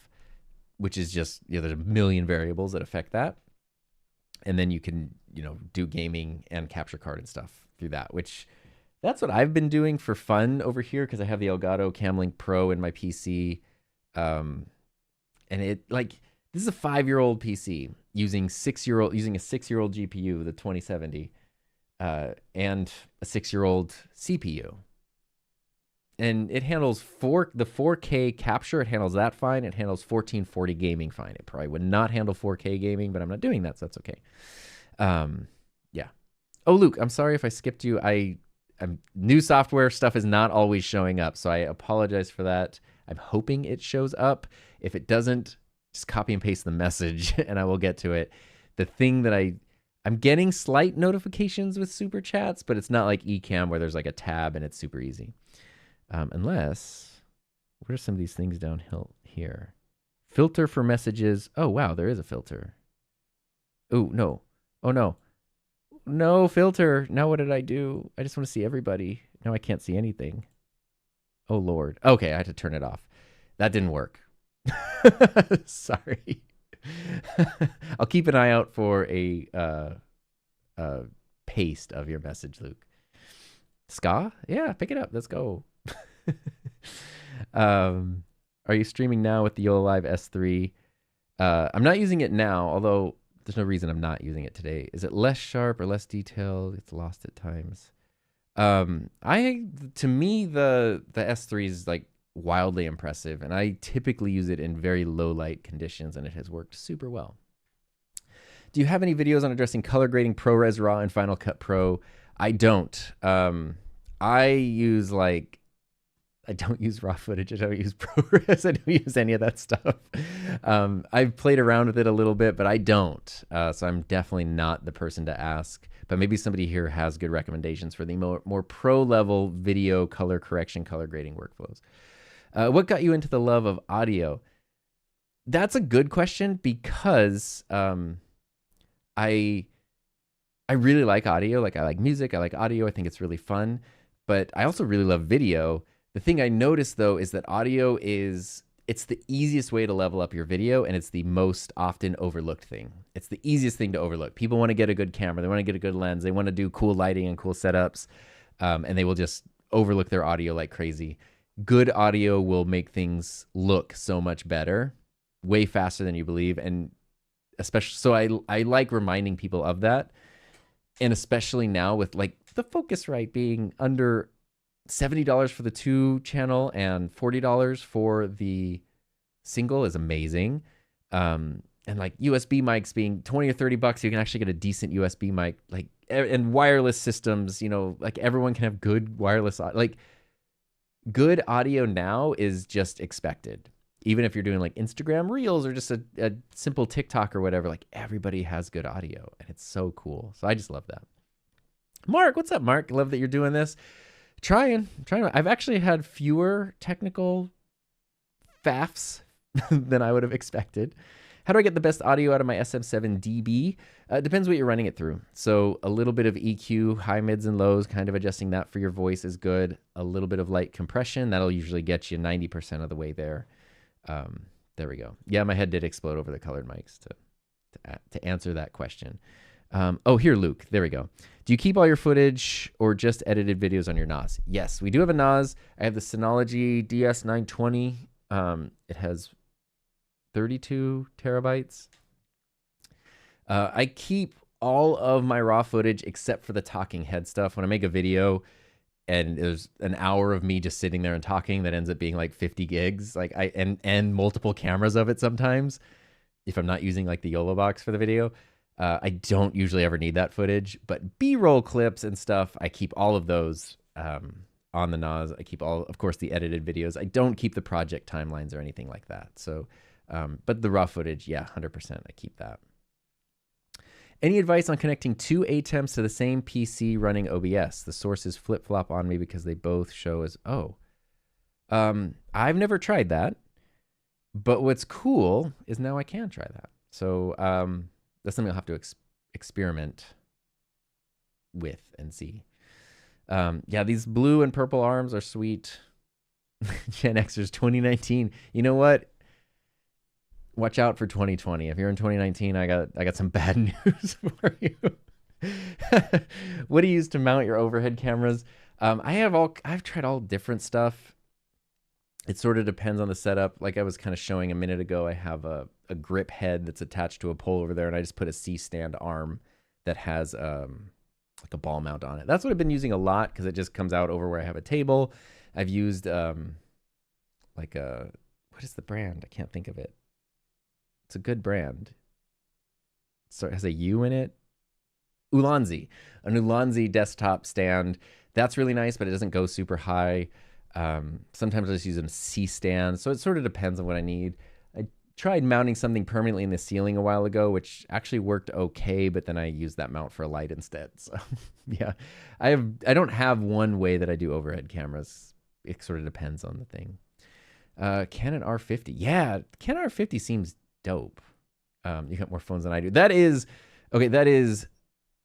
S1: which is just, you know, there's a million variables that affect that. And then you can, you know, do gaming and capture card and stuff through that, which that's what I've been doing for fun over here, because I have the Elgato Camlink Pro in my PC. And it, like, this is a 5-year-old PC using a 6-year-old GPU, the 2070, and a 6-year-old CPU. And it handles the 4K capture. It handles that fine. It handles 1440 gaming fine. It probably would not handle 4K gaming, but I'm not doing that, so that's okay. Yeah. Oh, Luke, I'm sorry if I skipped you. New software stuff is not always showing up, so I apologize for that. I'm hoping it shows up. If it doesn't, just copy and paste the message and I will get to it. The thing that I I'm getting slight notifications with super chats, but it's not like Ecamm where there's like a tab and it's super easy. Unless, what are some of these things down here? Filter for messages. Oh, wow, there is a filter. Oh, no. Oh, no. No filter. Now what did I do? I just want to see everybody. Now I can't see anything. Oh, Lord. Okay, I had to turn it off. That didn't work. Sorry. I'll keep an eye out for a paste of your message, Luke. Ska? Yeah, pick it up. Let's go. Are you streaming now with the YOLO Live S3? I'm not using it now, although there's no reason I'm not using it today. Is it less sharp or less detailed? It's lost at times. To me, the S3 is like wildly impressive, and I typically use it in very low light conditions, and it has worked super well. Do you have any videos on addressing color grading ProRes RAW and Final Cut Pro? I don't. I don't use raw footage. I don't use ProRes. I don't use any of that stuff. I've played around with it a little bit, but I don't. So I'm definitely not the person to ask. But maybe somebody here has good recommendations for the more pro-level video color correction, color grading workflows. What got you into the love of audio? That's a good question because I really like audio. Like I like music. I like audio. I think it's really fun. But I also really love video. The thing I noticed, though, is that audio it's the easiest way to level up your video, and it's the most often overlooked thing. It's the easiest thing to overlook. People want to get a good camera. They want to get a good lens. They want to do cool lighting and cool setups, and they will just overlook their audio like crazy. Good audio will make things look so much better, way faster than you believe, and especially so I like reminding people of that, and especially now with like the Focusrite being under $70 for the 2-channel and $40 for the single is amazing. And like USB mics being 20 or 30 bucks, you can actually get a decent USB mic. Like, and wireless systems, you know, like everyone can have good wireless, like good audio now is just expected. Even if you're doing like Instagram Reels or just a simple TikTok or whatever, like everybody has good audio, and it's so cool. So I just love that. Mark, what's up, Mark? Love that you're doing this. Trying. I've actually had fewer technical faffs than I would have expected. How do I get the best audio out of my SM7DB? Depends what you're running it through. So a little bit of EQ, high, mids, and lows, kind of adjusting that for your voice is good. A little bit of light compression, that'll usually get you 90% of the way there. There we go. Yeah, my head did explode over the colored mics to answer that question. Oh, here, Luke. There we go. Do you keep all your footage or just edited videos on your NAS? Yes, we do have a NAS. I have the Synology DS920. It has 32 terabytes. I keep all of my raw footage except for the talking head stuff. When I make a video and there's an hour of me just sitting there and talking, that ends up being like 50 gigs. Like and multiple cameras of it sometimes, if I'm not using like the YOLO box for the video. I don't usually ever need that footage, but B-roll clips and stuff, I keep all of those on the NAS. I keep all, of course, the edited videos. I don't keep the project timelines or anything like that. So, but the raw footage, yeah, 100%, I keep that. Any advice on connecting 2 ATEMs to the same PC running OBS? The sources flip-flop on me because they both show as, I've never tried that, but what's cool is now I can try that. So, that's something I'll have to experiment with and see. Yeah, these blue and purple arms are sweet. Gen Xers 2019. You know what? Watch out for 2020. If you're in 2019, I got some bad news for you. What do you use to mount your overhead cameras? I've tried all different stuff. It sort of depends on the setup. Like I was kind of showing a minute ago, I have a grip head that's attached to a pole over there, and I just put a C-stand arm that has like a ball mount on it. That's what I've been using a lot because it just comes out over where I have a table. I've used what is the brand? I can't think of it. It's a good brand. So it has a U in it. Ulanzi. An Ulanzi desktop stand. That's really nice, but it doesn't go super high. Sometimes I just use a C-stand. So it sort of depends on what I need. tried mounting something permanently in the ceiling a while ago, which actually worked okay, but then I used that mount for a light instead. So yeah, I don't have one way that I do overhead cameras. It sort of depends on the thing. Canon R50. Yeah, Canon R50 seems dope. You got more phones than I do. That is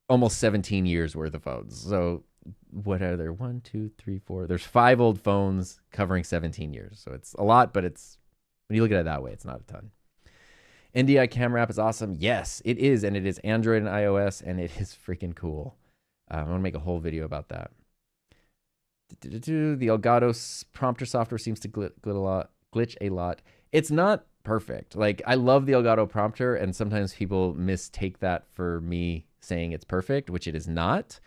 S1: almost 17 years worth of phones. So what are there? 1, 2, 3, 4. There's 5 old phones covering 17 years. So it's a lot, but it's, when you look at it that way, it's not a ton. NDI camera app is awesome. Yes, it is. And it is Android and iOS, and it is freaking cool. I want to make a whole video about that. The Elgato prompter software seems to glitch a lot. It's not perfect. Like, I love the Elgato prompter, and sometimes people mistake that for me saying it's perfect, which it is not.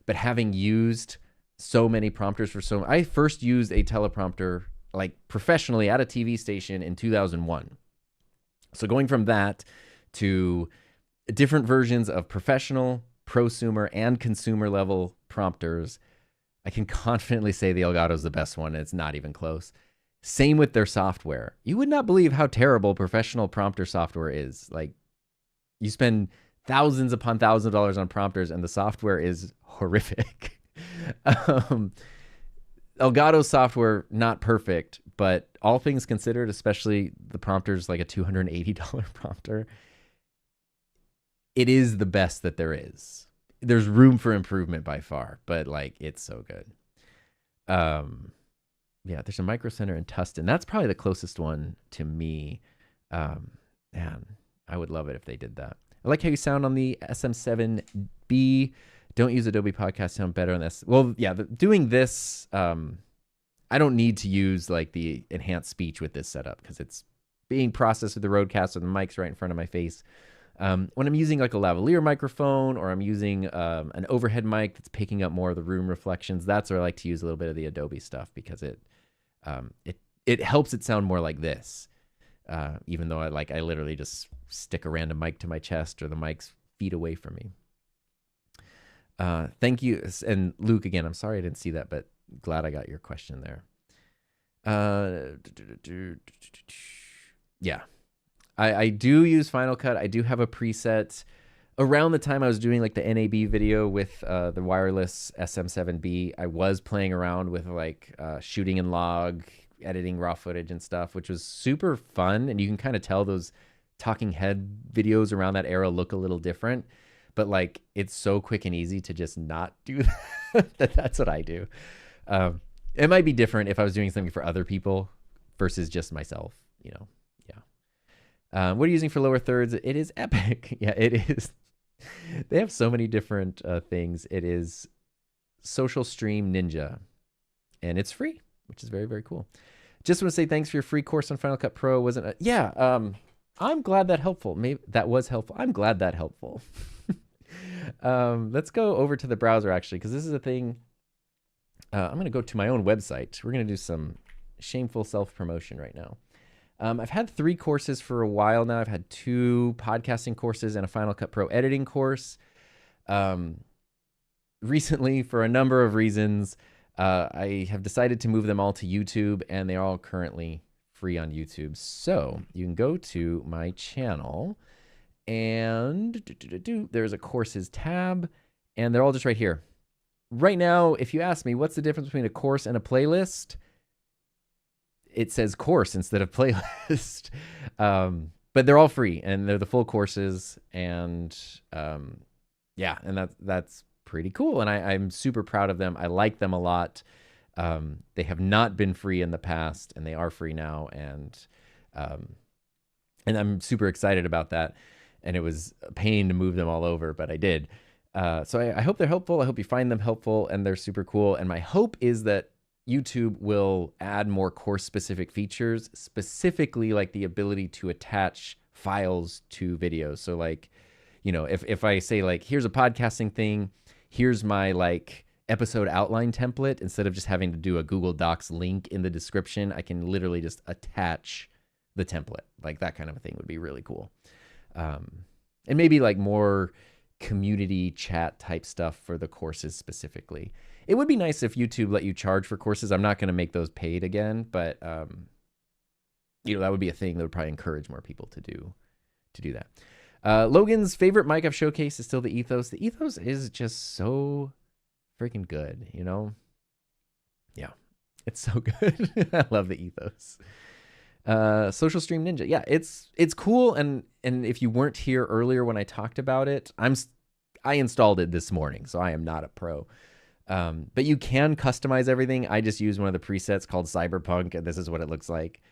S1: But having used so many prompters I first used a teleprompter like professionally at a TV station in 2001. So going from that to different versions of professional, prosumer, and consumer level prompters, I can confidently say the Elgato is the best one. And it's not even close. Same with their software. You would not believe how terrible professional prompter software is. Like, you spend thousands upon thousands of dollars on prompters, and the software is horrific. Elgato software, not perfect, but all things considered, especially the prompter's like a $280 prompter, it is the best that there is. There's room for improvement by far, but like, it's so good. Yeah, there's a Micro Center in Tustin. That's probably the closest one to me. Man, I would love it if they did that. I like how you sound on the SM7B. Don't use Adobe Podcast, sound better on this. Well, yeah, doing this, I don't need to use like the enhanced speech with this setup because it's being processed with the Rodecaster, the mic's right in front of my face. When I'm using like a lavalier microphone, or I'm using an overhead mic that's picking up more of the room reflections, that's where I like to use a little bit of the Adobe stuff, because it helps it sound more like this. Even though I literally just stick a random mic to my chest, or the mic's feet away from me. Thank you. And Luke, again, I'm sorry I didn't see that, but glad I got your question there. Yeah, I do use Final Cut. I do have a preset. Around the time I was doing like the NAB video with the wireless SM7B, I was playing around with like shooting in log, editing raw footage and stuff, which was super fun. And you can kind of tell those talking head videos around that era look a little different, but like, it's so quick and easy to just not do that. That's what I do. It might be different if I was doing something for other people versus just myself, you know? Yeah. What are you using for lower thirds? It is Epic. Yeah, it is. They have so many different things. It is Social Stream Ninja, and it's free, which is very, very cool. Just want to say thanks for your free course on Final Cut Pro. Wasn't it? Yeah. I'm glad that helpful. Maybe that was helpful. I'm glad that helpful. Let's go over to the browser actually, because this is a thing. I'm going to go to my own website. We're going to do some shameful self-promotion right now. I've had 3 courses for a while now. I've had 2 podcasting courses and a Final Cut Pro editing course. Recently, for a number of reasons, I have decided to move them all to YouTube, and they're all currently free on YouTube. So you can go to my channel, and there's a courses tab, and they're all just right here. Right now, if you ask me, what's the difference between a course and a playlist? It says course instead of playlist. But they're all free, and they're the full courses. And yeah, and that's pretty cool. And I'm super proud of them. I like them a lot. They have not been free in the past, and they are free now. And I'm super excited about that. And it was a pain to move them all over, but I did. So I hope they're helpful. I hope you find them helpful, and they're super cool. And my hope is that YouTube will add more course-specific features, specifically like the ability to attach files to videos. So like, you know, if I say like, here's a podcasting thing, here's my like episode outline template, instead of just having to do a Google Docs link in the description, I can literally just attach the template. Like, that kind of a thing would be really cool. And maybe like more community chat type stuff for the courses specifically. It would be nice if YouTube let you charge for courses. I'm not going to make those paid again, but that would be a thing that would probably encourage more people to do that. Logan's favorite mic I've showcased is still the Ethos. The Ethos is just so freaking good, Yeah, it's so good. I love the Ethos. Social Stream Ninja. Yeah, it's cool. And if you weren't here earlier when I talked about it, I installed it this morning, so I am not a pro. But you can customize everything. I just use one of the presets called Cyberpunk, and this is what it looks like.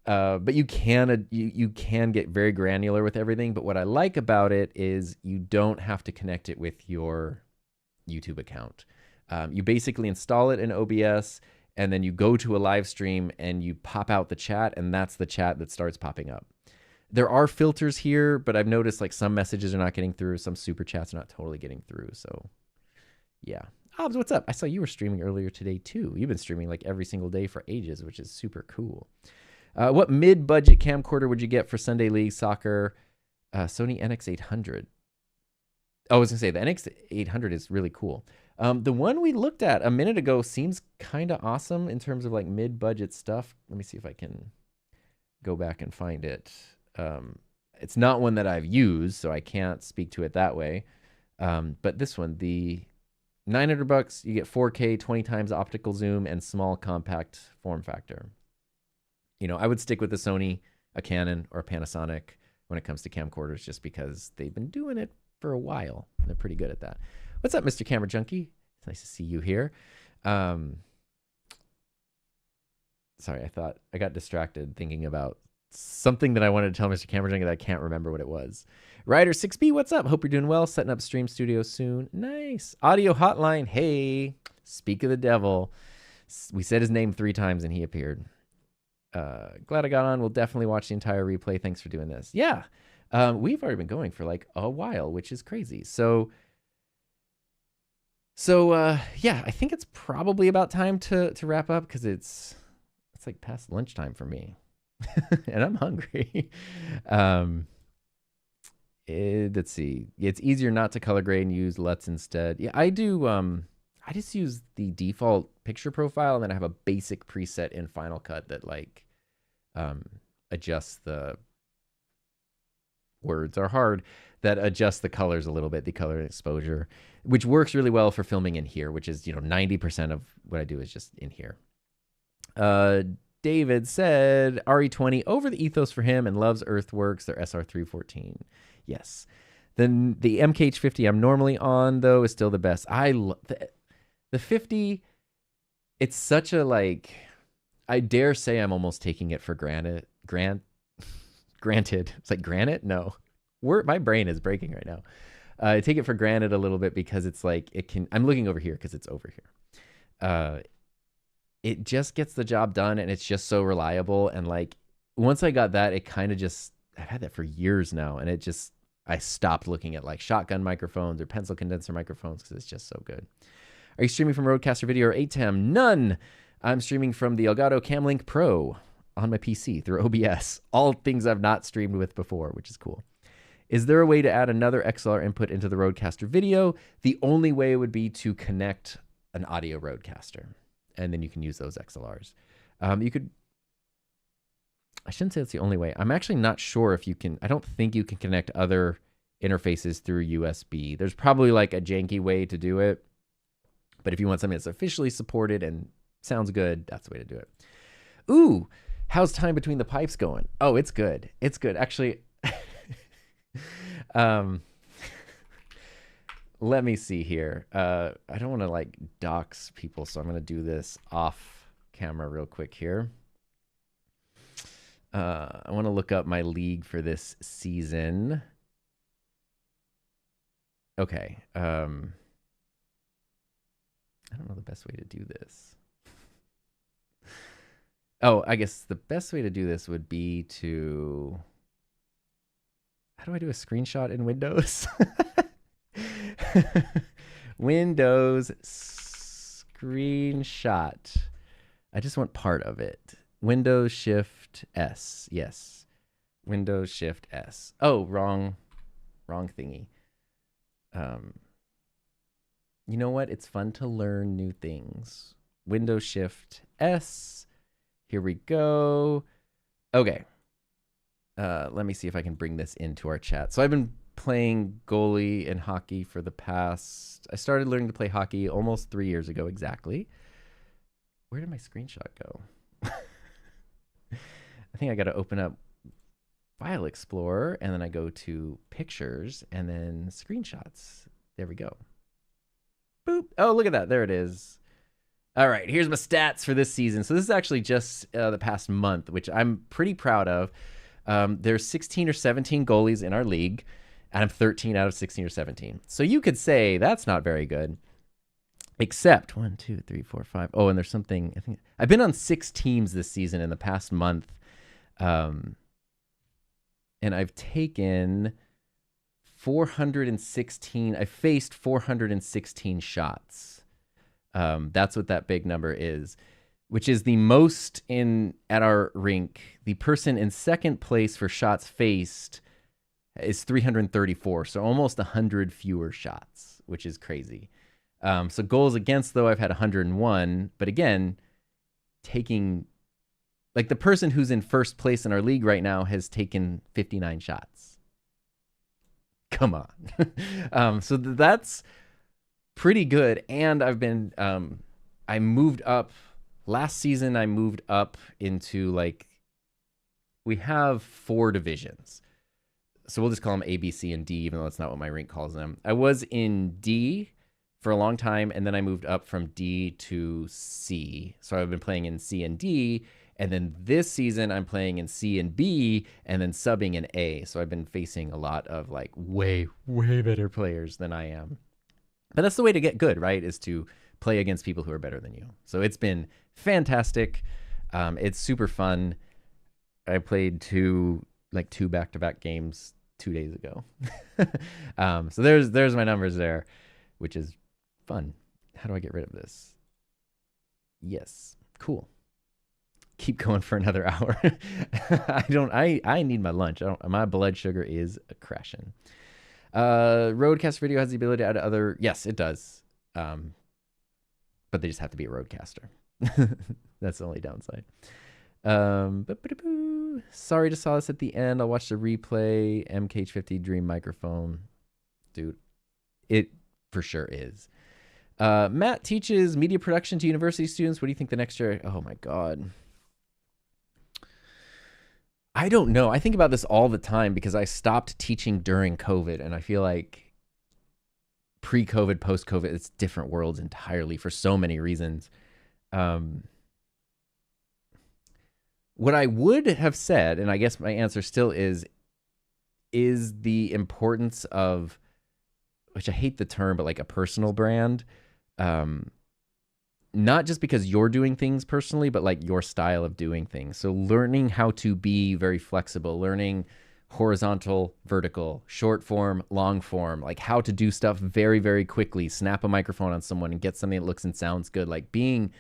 S1: But you can get very granular with everything. But what I like about it is you don't have to connect it with your YouTube account. You basically install it in OBS, and then you go to a live stream and you pop out the chat, and that's the chat that starts popping up. There are filters here, but I've noticed like some messages are not getting through, some super chats are not totally getting through. So yeah. Hobbs, what's up? I saw you were streaming earlier today too. You've been streaming like every single day for ages, which is super cool. What mid-budget camcorder would you get for Sunday League Soccer? Sony NX800. I was gonna say the NX800 is really cool. The one we looked at a minute ago seems kind of awesome in terms of like mid-budget stuff. Let me see if I can go back and find it. It's not one that I've used, so I can't speak to it that way. But this one, the $900, you get 4K, 20 times optical zoom, and small compact form factor. I would stick with the Sony, a Canon, or a Panasonic when it comes to camcorders, just because they've been doing it for a while. They're pretty good at that. What's up, Mr. Camera Junkie? It's nice to see you here. Sorry, I got distracted thinking about something that I wanted to tell Mr. Camera Junkie that I can't remember what it was. Ryder 6B, what's up? Hope you're doing well. Setting up stream studio soon. Nice. Audio hotline. Hey, speak of the devil. We said his name 3 times and he appeared. Glad I got on. We'll definitely watch the entire replay. Thanks for doing this. Yeah. We've already been going for like a while, which is crazy. So yeah, I think it's probably about time to wrap up, because it's like past lunchtime for me. And I'm hungry. Let's see. It's easier not to color grade and use LUTs instead. Yeah, I do. I just use the default picture profile, and then I have a basic preset in Final Cut that like adjusts the words are hard, that adjusts the colors a little bit, the color and exposure, which works really well for filming in here, which is 90% of what I do is just in here. David said RE20 over the Ethos for him and loves Earthworks, their SR314. Yes. Then the MKH50 I'm normally on, though, is still the best. I love the 50. It's such a like, I dare say I'm almost taking it for granted. Granted. It's like granite? No. My brain is breaking right now. I take it for granted a little bit because it's like I'm looking over here because it's over here. It just gets the job done, and it's just so reliable. And like once I got that, it kind of just, I've had that for years now, and I stopped looking at like shotgun microphones or pencil condenser microphones because it's just so good. Are you streaming from Rodecaster Video or ATEM? None. I'm streaming from the Elgato Camlink Pro on my PC through OBS. All things I've not streamed with before, which is cool. Is there a way to add another XLR input into the Rodecaster Video? The only way would be to connect an audio Rodecaster, and then you can use those XLRs. You could, I shouldn't say that's the only way. I'm actually not sure if you can, I don't think you can connect other interfaces through USB. There's probably like a janky way to do it, but if you want something that's officially supported and sounds good, that's the way to do it. Ooh, how's time between the pipes going? Oh, it's good. It's good. Actually, let me see here. I don't want to like dox people, so I'm going to do this off camera real quick here. I want to look up my league for this season. Okay. I don't know the best way to do this. Oh, I guess the best way to do this would be to... How do I do a screenshot in Windows? Windows screenshot. I just want part of it. Windows Shift S. Yes. Windows Shift S. Oh, wrong thingy. You know what? It's fun to learn new things. Windows Shift S. Here we go. Okay. Let me see if I can bring this into our chat. So I've been playing goalie in hockey for the past... I started learning to play hockey almost 3 years ago exactly. Where did my screenshot go? I think I got to open up File Explorer, and then I go to Pictures, and then Screenshots. There we go. Boop. Oh, look at that. There it is. All right, here's my stats for this season. So this is actually just the past month, which I'm pretty proud of. There's 16 or 17 goalies in our league, and I'm 13 out of 16 or 17. So you could say that's not very good. Except 1, 2, 3, 4, 5. Oh, and there's something. I think I've been on 6 teams this season in the past month, and I've taken 416. I faced 416 shots. That's what that big number is, which is the most at our rink. The person in second place for shots faced is 334, so almost 100 fewer shots, which is crazy. So goals against, though, I've had 101. But again, taking... Like, the person who's in first place in our league right now has taken 59 shots. Come on. So that's pretty good. And I've been... I moved up... Last season, I moved up into, like... We have 4 divisions. So we'll just call them A, B, C, and D, even though that's not what my rink calls them. I was in D for a long time, and then I moved up from D to C. So I've been playing in C and D, and then this season I'm playing in C and B, and then subbing in A. So I've been facing a lot of like way, way better players than I am. But that's the way to get good, right? Is to play against people who are better than you. So it's been fantastic. It's super fun. I played 2 back-to-back games 2 days ago. So there's my numbers there, which is fun. How do I get rid of this? Yes. Cool. Keep going for another hour. I need my lunch. My blood sugar is crashing. Roadcaster video has the ability to add other... Yes, it does. But they just have to be a roadcaster. That's the only downside. Sorry to saw this at the end. I'll watch the replay. MKH50 Dream microphone. Dude, it for sure is. Matt teaches media production to university students. What do you think the next year? Oh my God. I don't know. I think about this all the time because I stopped teaching during COVID, and I feel like pre-COVID, post-COVID, it's different worlds entirely for so many reasons. What I would have said, and I guess my answer still is the importance of, which I hate the term, but like a personal brand. Not just because you're doing things personally, but like your style of doing things. So learning how to be very flexible, learning horizontal, vertical, short form, long form, like how to do stuff very, very quickly, snap a microphone on someone and get something that looks and sounds good, like being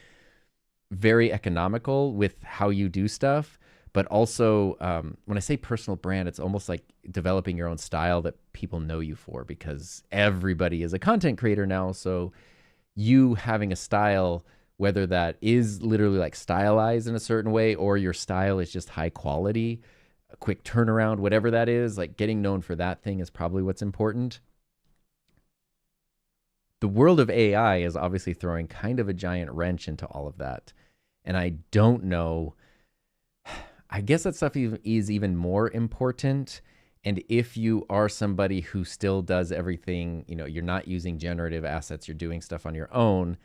S1: very economical with how you do stuff. But also, when I say personal brand, it's almost like developing your own style that people know you for, because everybody is a content creator now. So you having a style, whether that is literally like stylized in a certain way, or your style is just high quality, a quick turnaround, whatever that is, like getting known for that thing is probably what's important. The world of AI is obviously throwing kind of a giant wrench into all of that. And I don't know, I guess that stuff is even more important. And if you are somebody who still does everything, you know, you're not using generative assets, you're doing stuff on your own,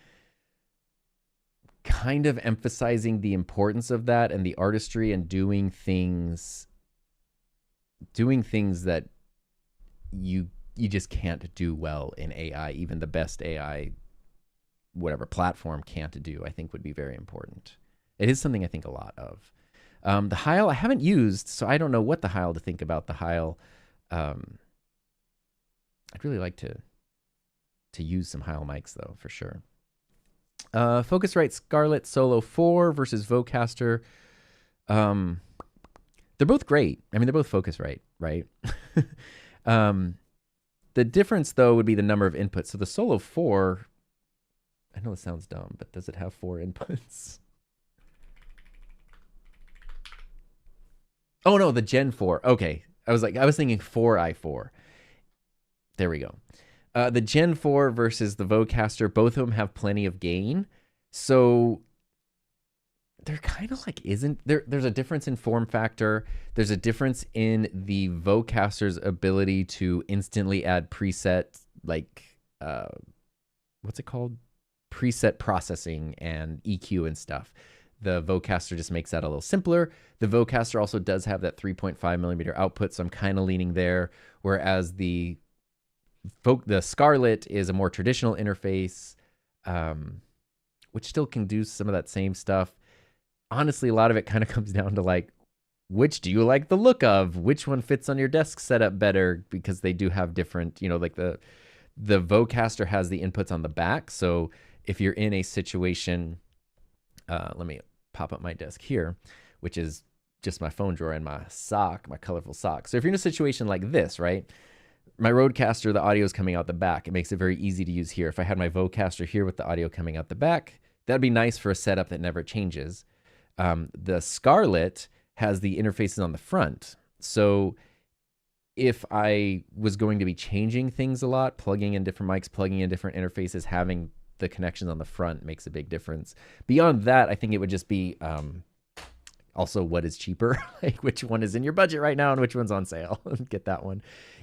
S1: kind of emphasizing the importance of that and the artistry and doing things that you just can't do well in AI. Even the best AI, whatever platform, can't do, I think would be very important. It is something I think a lot of. The Heil I haven't used, so I don't know what the Heil to think about the Heil. I'd really like to use some Heil mics though, for sure. Focusrite Scarlett Solo 4 versus Vocaster. They're both great. I mean, they're both Focusrite, right? The difference though would be the number of inputs. So the Solo 4, I know it sounds dumb, but does it have 4 inputs? Oh no, the Gen 4. Okay. I was thinking 4i4. There we go. The Gen 4 versus the Vocaster, both of them have plenty of gain. So they're kind of like, there's a difference in form factor. There's a difference in the Vocaster's ability to instantly add preset, like, what's it called? Preset processing and EQ and stuff. The Vocaster just makes that a little simpler. The Vocaster also does have that 3.5 millimeter output, so I'm kind of leaning there. Whereas the Scarlett is a more traditional interface, which still can do some of that same stuff. Honestly, a lot of it kind of comes down to like, which do you like the look of? Which one fits on your desk setup better? Because they do have different, like the Vocaster has the inputs on the back. So if you're in a situation, let me pop up my desk here, which is just my phone drawer and my sock, my colorful sock. So if you're in a situation like this, right? My Rodecaster, the audio is coming out the back. It makes it very easy to use here. If I had my Vocaster here with the audio coming out the back, that'd be nice for a setup that never changes. The Scarlett has the interfaces on the front. So if I was going to be changing things a lot, plugging in different mics, plugging in different interfaces, having the connections on the front makes a big difference. Beyond that, I think it would just be also what is cheaper, like which one is in your budget right now and which one's on sale. Get that one.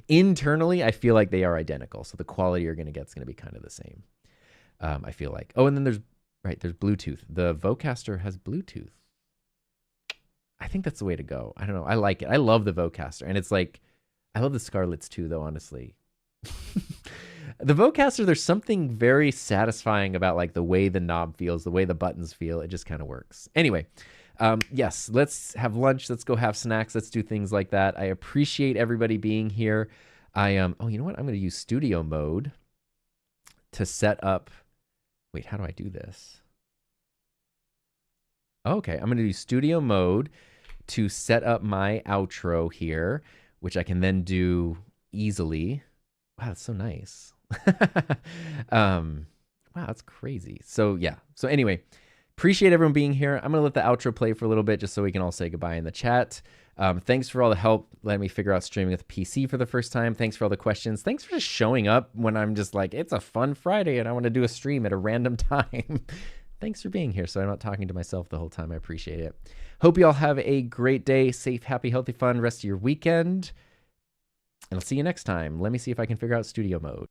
S1: Internally, I feel like they are identical. So the quality you're going to get is going to be kind of the same. I feel like. Oh, and then there's Bluetooth. The Vocaster has Bluetooth. I think that's the way to go. I don't know. I like it. I love the Vocaster. And it's like, I love the Scarletts too, though, honestly. The Vocaster, there's something very satisfying about like the way the knob feels, the way the buttons feel. It just kind of works. Anyway, yes, let's have lunch. Let's go have snacks. Let's do things like that. I appreciate everybody being here. Oh, you know what? I'm going to use studio mode to set up. Wait, how do I do this? Okay, I'm going to do studio mode to set up my outro here, which I can then do easily. Wow, that's so nice. Wow, that's crazy. So yeah. So anyway, appreciate everyone being here. I'm gonna let the outro play for a little bit just so we can all say goodbye in the chat. Thanks for all the help letting me figure out streaming with PC for the first time. Thanks for all the questions. Thanks for just showing up when I'm just like, it's a fun Friday and I want to do a stream at a random time. Thanks for being here so I'm not talking to myself the whole time. I appreciate it. Hope you all have a great day. Safe, happy, healthy, fun rest of your weekend. And I'll see you next time. Let me see if I can figure out studio mode.